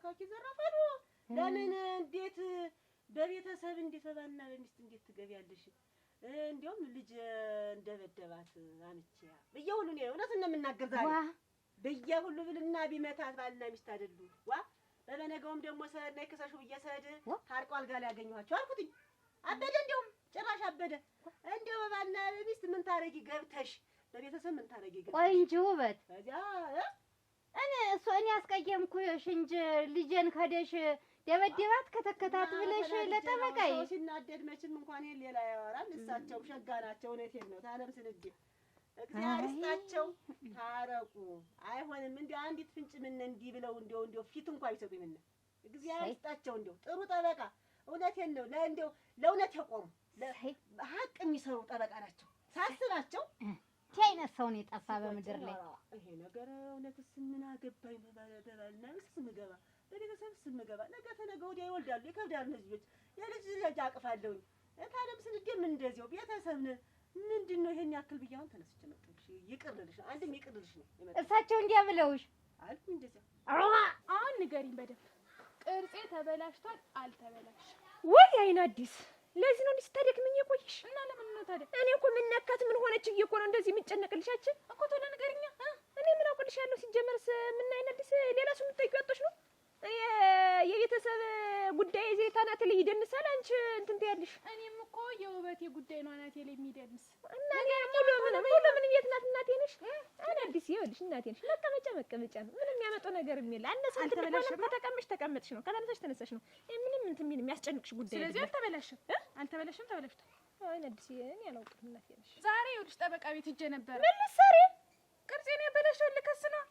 ካኪ ዘራፈሉ። ለምን እንዴት በቤተሰብ እንዲፈባና በሚስት እንዴት ትገቢያለሽ? እንዲያውም ልጅ እንደበደባት አንቺያ በየሁሉ ነው እውነቱን ነው የምናገር ዛሬ በየሁሉ ብልና ቢመታት ባልና ሚስት አይደሉ በበነገውም ደግሞ ሰድ ላይ ከሰሹ በየሰድ ታርቀው አልጋ ላይ ያገኘኋቸው አልኩትኝ። አበደ እንዲያውም ጭራሽ አበደ። እንዲያው ባልና ሚስት ምን ታረጊ ገብተሽ በቤተሰብ ምን ታረጊ ገብተሽ? ቆይ እንጂ ውበት ከዚያ እኔ አስቀየምኩሽ እንጂ ልጄን ከደሽ ደበደባት ከተከታት ብለሽ ለጠበቃይ ሲናደድ መቼም እንኳን ይሄ ሌላ ያወራል። እሳቸው ሸጋ ናቸው። እውነቴን ነው። ታለም ስንዴ እግዚአብሔር ይስጣቸው። ታረቁ አይሆንም እንዲያው አንዲት ፍንጭ ምን እንዲህ ብለው እንዲያው ፊት እንኳን ቢሰጡኝ ምን እግዚአብሔር ይስጣቸው። እንዲያው ጥሩ ጠበቃ እውነቴን ነው። ለእንዲያው ለእውነት የቆሙ ሀቅ የሚሰሩ ጠበቃ ናቸው ሳስባቸው። አይነት ሰው ነው የጠፋ በምድር ላይ። ይሄ ነገር እውነትስ ምን አገባኝ በባልና ሚስት ስምገባ በቤተሰብ ስምገባ ነገ ተነገ ወዲያ ይወልዳሉ ይከብዳሉ። ልጆች የልጅ ልጅ አቅፋለሁኝ ታለም ስንዴም እንደዚያው ቤተሰብ ምንድነው ይሄን ያክል ብያውን ተነስቼ መጥቼ ይቅርልሽ አንድም ይቅርልሽ ነው የመጣው። እሳቸው እንዲያ ብለውሽ አልኩ እንደዚያ አሁን ንገሪኝ በደንብ ቅርጼ ተበላሽቷል አልተበላሽ ወይ አይን አዲስ ለዚህ ነው እንድትደክምኝ የቆይሽ እና ለምን ነው ታዲያ? እኔ እኮ ምን ነካት ምን ሆነች እኮ ነው እንደዚህ የምጨነቅልሻችን እኮ ቶሎ ንገሪኛ። እኔ ምን አውቅልሻለሁ? ሲጀመርስ ምን አይነት አዲስ ሌላ ሰው የምትጠይቂው አጥቶሽ ነው? የቤተሰብ ጉዳይ እዚህ ታናት ላይ ይደንሳል። አንቺ እንትን ትያለሽ። እኔም እኮ የውበቴ ጉዳይ ነው አናቴ ላይ የሚደንስ። እናቴ ሙሉ ምን ቤት ናት እናቴ ነሽ? እኔ አዲስ ይኸውልሽ እናቴ ነሽ። መቀመጫ ነው። ምንም የሚያመጣው ነገር የሚል አነሰ ከተቀመጥሽ ተቀመጥሽ ነው። ከተነሳሽ ተነሳሽ ነው። ምንም እንትን የሚል የሚያስጨንቅሽ ጉዳይ ነው። ስለዚህ አልተበላሽም ተበላሽቷል። አይ አዲስ እኔ አላውቅም እናቴ ነሽ። ዛሬ ይኸውልሽ ጠበቃ ቤት ሂጅ ነበር። ምን ልትሰሪ? ቅርጼን ያበላሽው ልከስ ነው።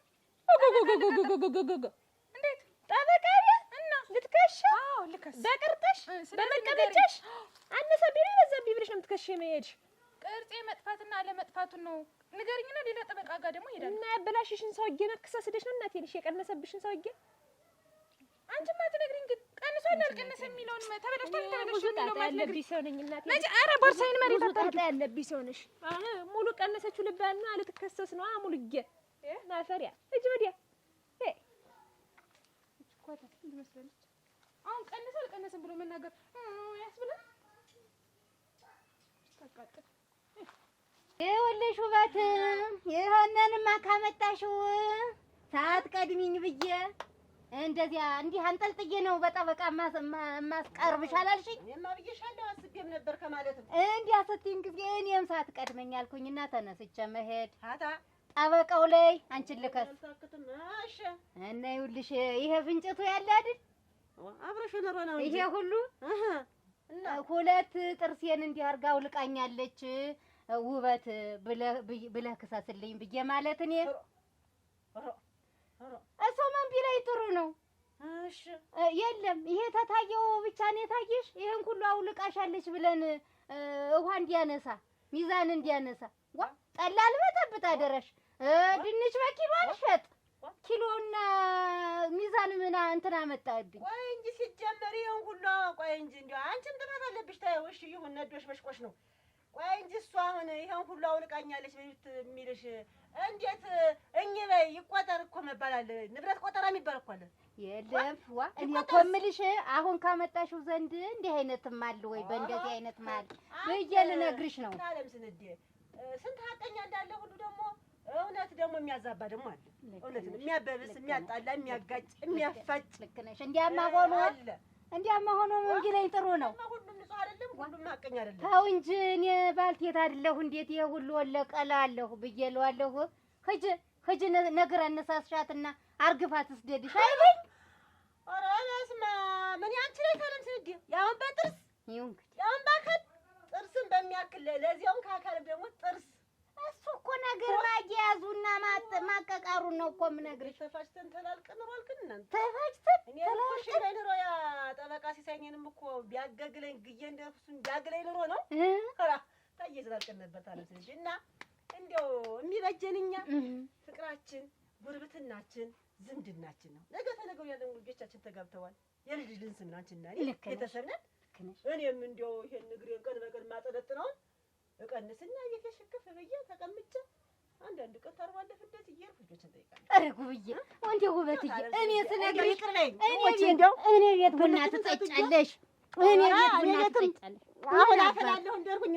እንዴት ጠበቃ ቤት እና ልትከሽ? አዎ ልከስ። በቅርጥሽ በመቀመጫሽ አነሰ ቢሪ በዛ ቢብልሽ ነው የምትከሽ የመሄድሽ። ቅርጼ መጥፋትና አለመጥፋቱን ነው ንገሪኝና ሌላ ጠበቃ ጋር ደግሞ ሄዳለሁ። እና ያበላሽሽን ሰውዬ ነክሰ ስደሽ ነው እናቴ ነሽ የቀነሰብሽን ሰውዬ። አንቺማ ትነግሪኝ ግን ቀንሷል አልቀነሰ የሚለውን ተበላሽቷል የሚለው ማለት ያለብኝ ሰው ነኝ እናቴ። ነጭ ኧረ ቦርሳዬን መሬት አታርጊ። ያለብኝ ሰው ነሽ። ሙሉ ቀነሰችው ልባልና ልትከሰስ ነው ሙሉዬ። ማፈሪያ እጅ ወዲያ አሁን ቀነሰ አልቀነሰም ብሎ መናገር ያስብላል። ተቃጠል ይኸውልሽ ውበት ይሄንንማ ካመጣሽው ሰዓት ቀድሚኝ ብዬ እንደዚያ እንዲህ አንጠልጥዬ ነው በጠበቃ ማስቀርብሽ አላልሽኝ? እኔማ ብዬሻለሁ አስቤም ነበር ከማለትም እንዲያ ስትይኝ ጊዜ እኔም ሰዓት ቀድመኝ አልኩኝና ተነስቼ መሄድ አታ ጠበቃው ላይ አንቺን ልከስ አልታክትም። እሺ እና ይኸውልሽ ይሄ ፍንጭቱ ያለ አይደል? አብረሽ ኖሮ ነው እንጂ ይሄ ሁሉ እና ሁለት ጥርሴን እንዲህ አድርጋው ልቃኛለች ውበት ብለህ ክሰስልኝ ብዬ ማለት እኔ እሱ ምን ቢለኝ ጥሩ ነው። እሺ የለም ይሄ ተታየው ብቻ ነው የታየሽ። ይሄን ሁሉ አውልቃሻለች ብለን ውሃ እንዲያነሳ ሚዛን እንዲያነሳ ጠላ ልበጠብጥ አደረሽ ድንች በኪሎ አልሸጥ ኪሎና ሚዛን ምን እንትን አመጣብኝ። ቆይ እንጂ ሲጀመር ይሄን ሁሉ ቆይ እንጂ እንደው አንቺም ጥፋት አለብሽ። ታየው እሺ ይሁን ነዶሽ በሽቆሽ ነው። ቆይ እንጂ እሷ አሁን ይሄን ሁሉ አውልቃኛለች የሚልሽ እንዴት እኚህ በይ ይቆጠር እኮ መባል አለ። ንብረት ቆጠራ የሚባል እኮ አለ። የለም እኔ እኮ የምልሽ አሁን ካመጣሽው ዘንድ እንዲህ አይነትም አለ ወይ በእንደዚህ አይነት ማል ብዬ ልነግርሽ ነው። ታለም ስንዴ ስንት ሀቀኛ እንዳለ ሁሉ ደግሞ እውነት ደግሞ የሚያዛባ ደግሞ አለ። እውነት የሚያበብስ የሚያጣላ የሚያጋጭ የሚያፋጭ ልክ ነሽ። እንዲያማ ሆኖ ምን ቢለኝ ጥሩ ነው። ሁሉም ንጹህ አይደለም፣ ሁሉም ሀቀኛ አይደለም። ተው እንጂ እኔ ባልቴት አይደለሁ እንዴት ይሄ ሁሉ ወለቀላለሁ ብዬ እለዋለሁ። ሂጂ ነገር አነሳስሻትና አርግፋት ስደድሽ አይደል? ኧረ በስመ አብ ምን ያንቺ ላይ ታለም ስንዴ ያውን በጥርስ ይሁን ያውን በአካል ጥርስን በሚያክል ለዚያውን ከአካልም ደግሞ ጥርስ እሱ እኮ ነገር ማያያዙና ማቀቃሩን ነው እኮ የምነግርሽ። ተፋጭተን ተላልቀን ኖሯል። ግን እናንተ ተፋጭተን እኔ እኮ እሺ ላይ ኑሮ ያ ጠበቃ ሲሳይኝንም እኮ ቢያገግለኝ ግዬ እንደሱን ቢያግለኝ ኑሮ ነው ኧረ ታዬ ተላልቀን ነበር ታለም ስንዴ እና እንደው የሚበጀን እኛ ፍቅራችን ጉርብትናችን ዝምድናችን ነው። ነገ ተነገው ያለን ልጆቻችን ተጋብተዋል። የልጅ ልንስ ምን አንቺና እኔ ቤተሰብ ነን። እኔም እንደው ይሄን ንግሬን ቀን በቀን ማጠለጥነውን እቀንስና እየተሸከፈ ብዬ ተቀምጬ አንዳንድ ቀን ታርባለፍ እንደዚህ እየሄድኩ ልጆችን ጠይቃለሁ። ኧረ ጉብዬ እንደው ውበትዬ እኔ ስነግርሽ እኔ ቤት ቡና ትጠጫለሽ። እኔ ቤት ቡና ትጠጫለሽ። አሁን አፈላለሁ እንደርኩኝ